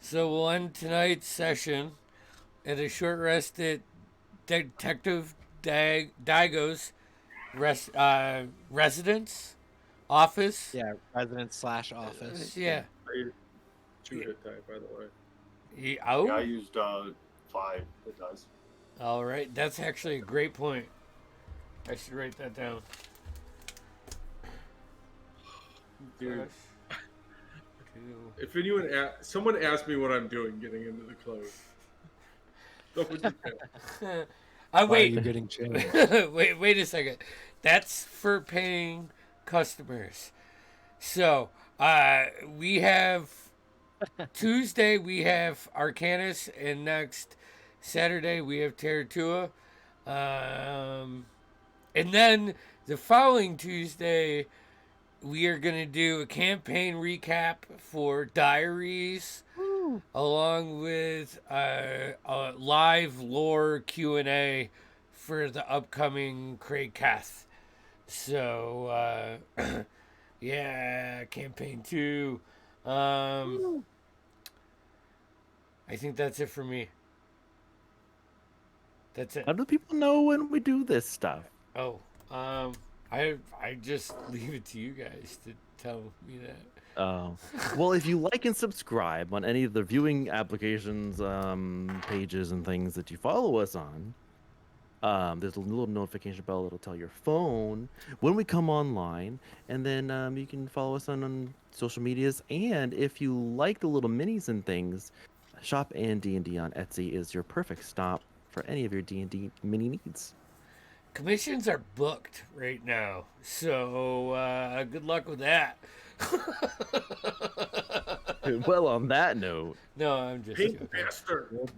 So we'll end tonight's session at a short rest at Detective Daigo's residence, office. Yeah, residence / office. Yeah. Two hit die, by the way. Yeah, Yeah, I used 5. It does. All right, that's actually a great point. I should write that down. Dude, if anyone someone asked me what I'm doing getting into the clothes. Why are wait. you getting changed? wait a second. That's for paying customers. So, we have Tuesday we have Arcanus, and next Saturday we have Terratua. And then the following Tuesday we are going to do a campaign recap for Diaries, along with a live lore Q&A for the upcoming Craig Cath. So, yeah, campaign 2. I think that's it for me. That's it. How do people know when we do this stuff? Oh, I just leave it to you guys tell me that. Well, if you like and subscribe on any of the viewing applications, pages, and things that you follow us on, there's a little notification bell that'll tell your phone when we come online, and then you can follow us on social medias. And if you like the little minis and things, Shop and D&D on Etsy is your perfect stop for any of your D&D mini needs. Commissions are booked right now, so good luck with that. Well, on that note, No, I'm just Pink joking. bastard.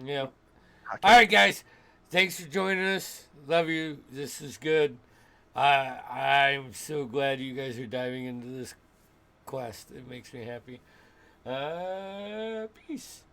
Yeah. All right, guys. Thanks for joining us. Love you. This is good. I'm so glad you guys are diving into this quest. It makes me happy. Peace.